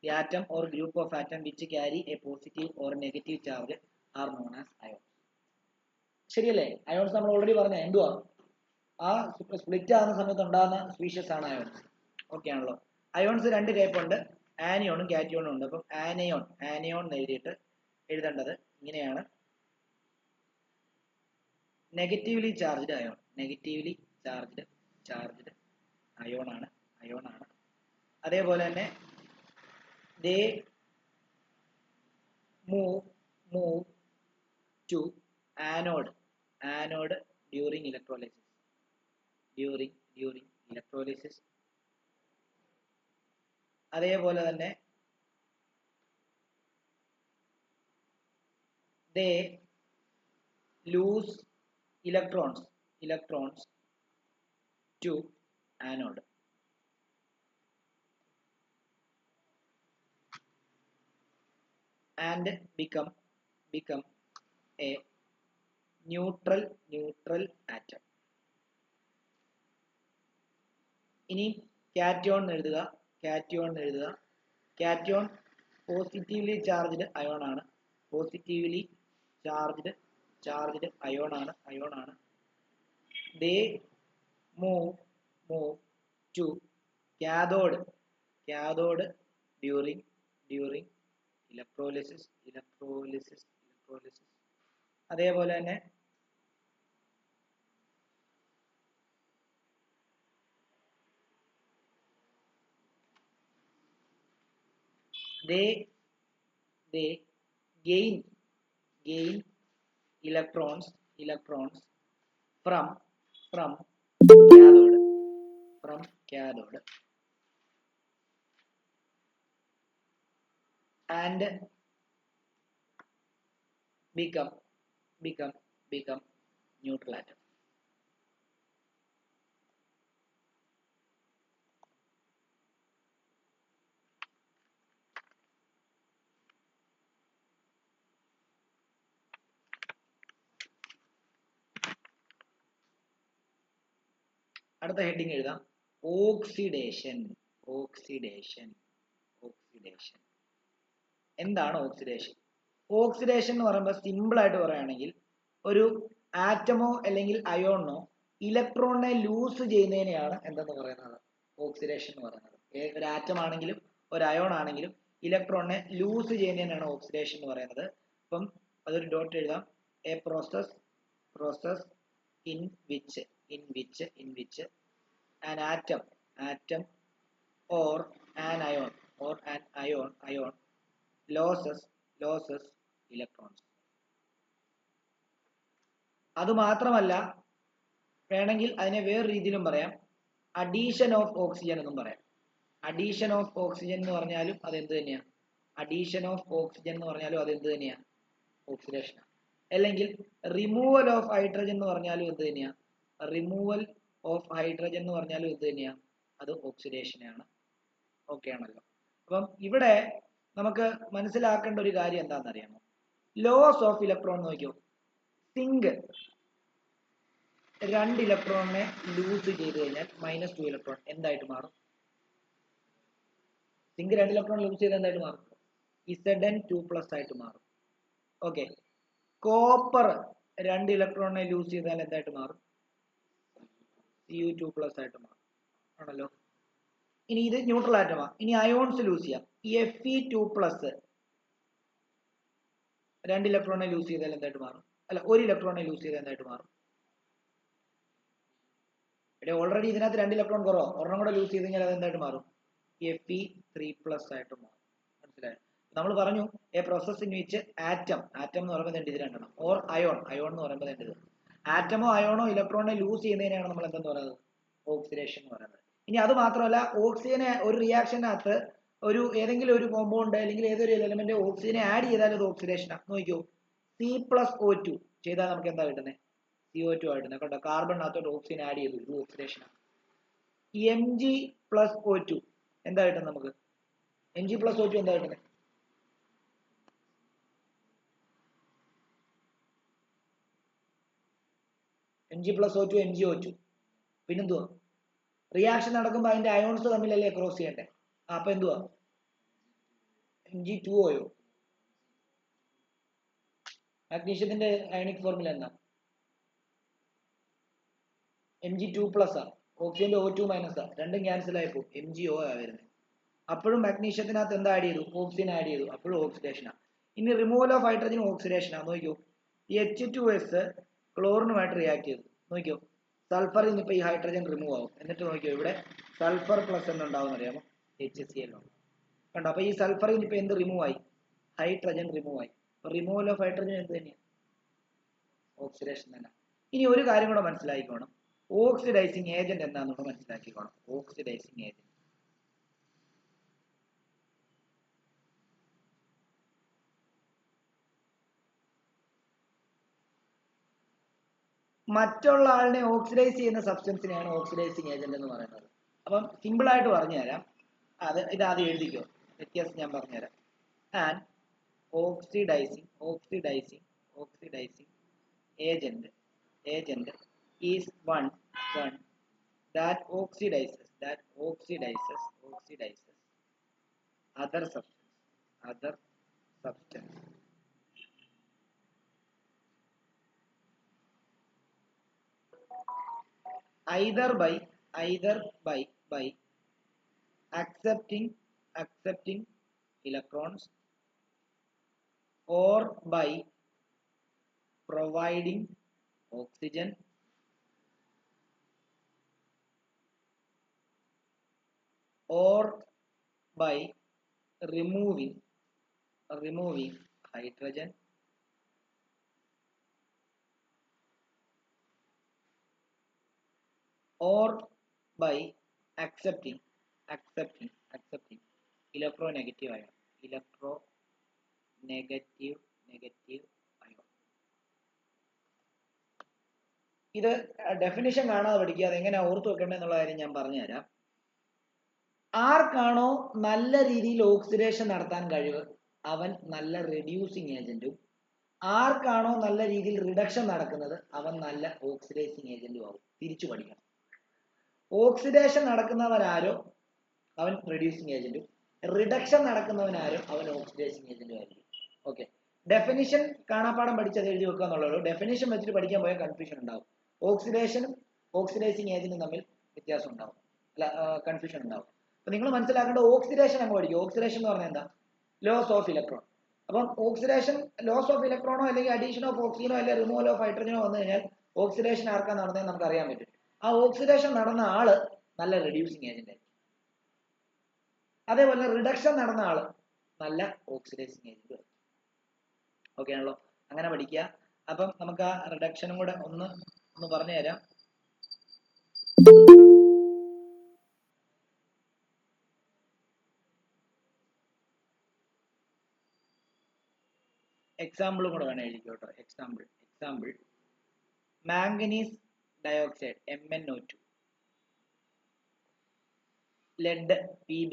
The atom or group of atom which carry a positive or negative charge are known as ions. ശരിയല്ലേ? Ions നമ്മൾ already പറഞ്ഞ എന്തുവാ, ആ split ആകുന്ന സമയത്ത് ഉണ്ടാകുന്ന species ആണ് ions. Okay ആണല്ലോ? അയോൺസ് 2 ടൈപ്പ് ഉണ്ട്, ആനിയോണും കാറ്റിയോണും ഉണ്ട്. അപ്പം ആനിയോൺ എന്ന് എഴുതേണ്ടത് ഇങ്ങനെയാണ്: നെഗറ്റീവ്ലി ചാർജ്ഡ് അയോൺ ആണ്. അതേപോലെ തന്നെ they move to anode during electrolysis. അതേപോലെ തന്നെ they lose electrons to anode. And become a neutral atom. ഇനി കാറ്റയോൺ എഴുതുക. കാറ്റയോൺ പോസിറ്റീവ്ലി ചാർജ്ഡ് അയോൺ ആണ്. ചാർജ്ഡ് അയോൺ ആണ്. They move to cathode during electrolysis. അതേപോലെ തന്നെ they gain electrons from cathode and become neutral atom. അടുത്ത heading എഴുതാം, oxidation. എന്താണ് oxidation? Oxidation എന്ന് പറയുമ്പോൾ സിമ്പിൾ ആയിട്ട് പറയുകയാണെങ്കിൽ ഒരു ആറ്റമോ അല്ലെങ്കിൽ അയോണോ ഇലക്ട്രോണിനെ ലൂസ് ചെയ്യുന്നതിനെയാണ് എന്തെന്ന് പറയുന്നത്? ഓക്സിഡേഷൻ എന്ന് പറയുന്നത്. ഒരു ആറ്റം ആണെങ്കിലും ഒരു അയോൺ ആണെങ്കിലും ഇലക്ട്രോണിനെ ലൂസ് ചെയ്യുന്നതിനാണ് ഓക്സിഡേഷൻ എന്ന് പറയുന്നത്. അപ്പം അതൊരു ഡോട്ട് എഴുതാം. A process in which an atom or an ion loses electrons. അത് മാത്രമല്ല, വേണമെങ്കിൽ അതിനെ വേറെ രീതിയിലും പറയാം, അഡീഷൻ ഓഫ് ഓക്സിജൻ എന്നും പറയാം. അഡീഷൻ ഓഫ് ഓക്സിജൻ എന്ന് പറഞ്ഞാലും അത് എന്ത് തന്നെയാണ്? ഓക്സിഡേഷനാണ്. അല്ലെങ്കിൽ റിമൂവൽ ഓഫ് ഹൈഡ്രജൻ എന്ന് പറഞ്ഞാലും എന്ത് തന്നെയാണ്? അത് ഓക്സിഡേഷനാണ്. ഓക്കെ ആണല്ലോ. അപ്പം ഇവിടെ നമുക്ക് മനസ്സിലാക്കേണ്ട ഒരു കാര്യം എന്താണെന്ന് അറിയാമോ? ലോസ് ഓഫ് ഇലക്ട്രോൺ നോക്കിയോ. സിങ്ക് 2 ഇലക്ട്രോണിനെ ലൂസ് ചെയ്ത് കഴിഞ്ഞാൽ -2 ഇലക്ട്രോൺ എന്തായിട്ട് മാറും? സിങ്ക് 2 ഇലക്ട്രോൺ ലൂസ് ചെയ്ത് എന്തായിട്ട് മാറും? Zn2+ ആയിട്ട് മാറും. ഓക്കെ. കോപ്പർ 2 ഇലക്ട്രോണിനെ ലൂസ് ചെയ്താൽ എന്തായിട്ട് മാറും? Cu2+ ആയിട്ട് മാറും. ആണല്ലോ. ഇനി ഇത് ന്യൂട്രൽ ആറ്റമാ. ഇനി അയോൺസ് ലൂസ് ചെയ്യാം. Fe2+ 2 ഇലക്ട്രോണിനെ ലൂസ് ചെയ്താൽ എന്തായിട്ട് മാറും? അല്ല, 1 ഇലക്ട്രോണിനെ ലൂസ് ചെയ്താൽ എന്തായിട്ട് മാറും? ഇവിടെ ഓൾറെഡി ഇതിനകത്ത് 2 ഇലക്ട്രോൺ കുറവാ. ഒരെണ്ണം കൂടെ ലൂസ് ചെയ്ത് കഴിഞ്ഞാൽ അത് എന്തായിട്ട് മാറും? Fe3+ ആയിട്ട് മാറും. മനസ്സിലായോ? നമ്മൾ പറഞ്ഞു A process in which atom എന്ന് പറയുമ്പോൾ ഇത് രണ്ടെണ്ണം, ഓർ അയോൺ എന്ന് പറയുമ്പോൾ ഇത്. ആറ്റമോ അയോണോ ഇലക്ട്രോണിനെ ലൂസ് ചെയ്യുന്നതിനാണ് നമ്മൾ എന്തെന്ന് പറയുന്നത്? ഓക്സിഡേഷൻ എന്ന് പറയുന്നത്. ഇനി അത് മാത്രമല്ല, ഓക്സിജനെ ഒരു റിയാക്ഷനകത്ത് ഏതെങ്കിലും ഒരു കോമ്പൗണ്ട് അല്ലെങ്കിൽ ഏതൊരു എലമെന്റ് ഓക്സിജനെ ആഡ് ചെയ്താൽ അത് ഓക്സിഡേഷനാണ്. നോക്കിയോ, C+O2 ചെയ്താൽ നമുക്ക് എന്താ കിട്ടുന്നത്? CO2 ആയിട്ട്. കേട്ടോ, കാർബണിനകത്തോട്ട് ഓക്സിജൻ ആഡ് ചെയ്തു, ഇത് ഓക്സിഡേഷനാണ്. Mg+O2 എന്താ കിട്ടുന്നത് നമുക്ക്? Mg+O2 എന്താ കിട്ടുന്നത്? Mg+O2 MgO2. പിന്നെന്തുവാ? റിയാക്ഷൻ നടക്കുമ്പോൾ അതിന്റെ അയോൺസ് തമ്മിലല്ലേ ക്രോസ് ചെയ്യണ്ടേ? അപ്പൊ എന്തുവാ? Mg2O. മാഗ്നീഷ്യത്തിന്റെ അയോണിക് ഫോർമുല എന്താ? Mg2+ ആ. ഓക്സിജന്റെ O2- ആ. രണ്ടും ക്യാൻസൽ ആയിപ്പോ MgO ആ വരുന്നത്. അപ്പോഴും മാഗ്നീഷ്യത്തിനകത്ത് എന്താ ആഡ് ചെയ്തു? ഓക്സിജൻ ആഡ് ചെയ്തു. അപ്പോഴും ഓക്സിഡേഷനാണ്. ഇനി റിമൂവൽ ഓഫ് ഹൈഡ്രജൻ ഓക്സിഡേഷനാണ്. നോക്കിയോ, H2S ക്ലോറിനുമായിട്ട് റിയാക്ട് ചെയ്തു. നോക്കിയോ, സൾഫറിൽ നിന്ന് ഇപ്പൊ ഈ ഹൈഡ്രജൻ റിമൂവ് ആവും. എന്നിട്ട് നോക്കിയോ, ഇവിടെ സൾഫർ പ്ലസ് എന്നുണ്ടാവും, അറിയാമോ? HCl. കണ്ടോ? അപ്പൊ ഈ സൾഫറിൽ നിന്ന് ഇപ്പൊ എന്ത് റിമൂവ് ആയി? ഹൈഡ്രജൻ റിമൂവ് ആയി. റിമൂവൽ ഓഫ് ഹൈഡ്രജൻ എന്ത് തന്നെയാണ്? ഓക്സിഡേഷൻ തന്നെ. ഇനി ഒരു കാര്യം കൂടെ മനസ്സിലാക്കിക്കോണം, ഓക്സിഡൈസിങ് ഏജന്റ് എന്താണെന്ന് മനസ്സിലാക്കിക്കോണം. ഓക്സിഡൈസിങ് ഏജന്റ് മറ്റുള്ള ആളിനെ ഓക്സിഡൈസ് ചെയ്യുന്ന സബ്സ്റ്റൻസിനെയാണ് ഓക്സിഡൈസിങ് ഏജന്റ് എന്ന് പറയുന്നത്. അപ്പം സിമ്പിൾ ആയിട്ട് പറഞ്ഞുതരാം. ഇത് ആദ്യം എഴുതിക്കോ, വ്യത്യാസം ഞാൻ പറഞ്ഞുതരാം. And oxidising agent is one that oxidizes other substance either by accepting electrons or by providing oxygen or by removing hydrogen or by accepting electronegative ion negative ion. ഇത് ഡെഫിനിഷൻ കാണാതെ പഠിക്കുക. അതെങ്ങനെയാ ഓർത്ത് വെക്കേണ്ടതെന്നുള്ള കാര്യം ഞാൻ പറഞ്ഞുതരാം. ആർക്കാണോ നല്ല രീതിയിൽ ഓക്സിഡേഷൻ നടത്താൻ കഴിവ് അവൻ നല്ല റെഡ്യൂസിങ് ഏജന്റും, ആർക്കാണോ നല്ല രീതിയിൽ റിഡക്ഷൻ നടക്കുന്നത് അവൻ നല്ല ഓക്സിഡൈസിങ് ഏജന്റും ആവും. തിരിച്ചു പഠിക്കണം. ഓക്സിഡേഷൻ നടക്കുന്നവനാരോ അവൻ റെഡ്യൂസിങ് ഏജന്റും, റിഡക്ഷൻ നടക്കുന്നവനാരോ അവൻ ഓക്സിഡൈസിങ് ഏജന്റും ആയിരിക്കും. ഓക്കെ, ഡെഫിനിഷൻ കാണാപ്പാടം പഠിച്ചത് എഴുതി വെക്കുക എന്നുള്ളൂ. ഡെഫിനിഷൻ വെച്ചിട്ട് പഠിക്കാൻ പോയാൽ കൺഫ്യൂഷൻ ഉണ്ടാവും. ഓക്സിഡേഷനും ഓക്സിഡൈസിങ് ഏജന്റും തമ്മിൽ വ്യത്യാസം ഉണ്ടാവും, അല്ല കൺഫ്യൂഷൻ ഉണ്ടാവും. അപ്പൊ നിങ്ങൾ മനസ്സിലാക്കേണ്ട ഓക്സിഡേഷൻ അങ്ങ് പഠിക്കും. ഓക്സിഡേഷൻ എന്ന് പറഞ്ഞാൽ എന്താ? Loss of electron. അപ്പം ഓക്സിഡേഷൻ ലോസ് ഓഫ് ഇലക്ട്രോണോ അല്ലെങ്കിൽ അഡീഷൻ ഓഫ് ഓക്സിജനോ അല്ലെങ്കിൽ റിമൂവൽ ഓഫ് ഹൈഡ്രജനോ വന്നു കഴിഞ്ഞാൽ ഓക്സിഡേഷൻ ആർക്കാ നടന്നതെന്ന് നമുക്ക് അറിയാൻ പറ്റും. ആ ഓക്സിഡേഷൻ നടന്ന ആള് നല്ല റെഡ്യൂസിങ് ഏജന്റ് ആയിരിക്കും. അതേപോലെ റിഡക്ഷൻ നടന്ന ആള് നല്ല ഓക്സിഡൈസിങ് ഏജന്റ് ആയിരിക്കും. ഓക്കെ ആണല്ലോ, അങ്ങനെ പഠിക്കുക. അപ്പം നമുക്ക് ആ റിഡക്ഷനും കൂടെ ഒന്ന് പറഞ്ഞു തരാം. എക്സാമ്പിളും കൂടെ വേണം എഴുതിക്കോട്ടോ. Example manganese dioxide MnO2, lead Pb,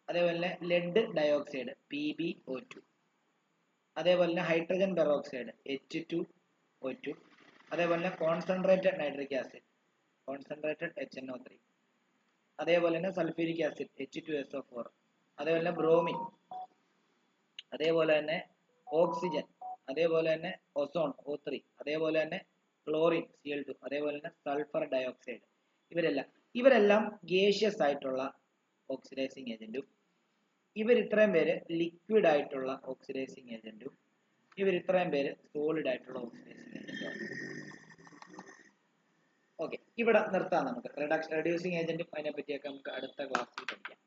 അതേപോലെ ലെഡ് ഡയോക്സൈഡ് PbO2, അതേപോലെ ഹൈഡ്രജൻ പെറോക്സൈഡ് H2O2, അതേപോലെ concentrated nitric acid concentrated HNO3, അതേപോലെ തന്നെ സൾഫ്യൂരിക് ആസിഡ് H2SO4, അതേപോലെ ബ്രോമിൻ, അതേപോലെ തന്നെ ഓക്സിജൻ, അതേപോലെ തന്നെ ഓസോൺ O3, അതേപോലെ തന്നെ ക്ലോറിൻ Cl2, അതേപോലെ തന്നെ സൾഫർ ഡയോക്സൈഡ്. ഇവരെല്ലാം ഗേഷ്യസ് ആയിട്ടുള്ള ഓക്സിഡൈസിങ് ഏജന്റും, ഇത്രയും പേര് ലിക്വിഡ് ആയിട്ടുള്ള ഓക്സിഡൈസിങ് ഏജന്റും, ഇത്രയും പേര് സോളിഡ് ആയിട്ടുള്ള ഓക്സിഡൈസിങ് ഏജന്റും. ഓക്കെ, ഇവിടെ നിർത്താം. നമുക്ക് റെഡ്യൂസിങ് ഏജന്റും അതിനെ പറ്റിയൊക്കെ നമുക്ക് അടുത്ത ക്ലാസ്സിൽ പഠിക്കാം.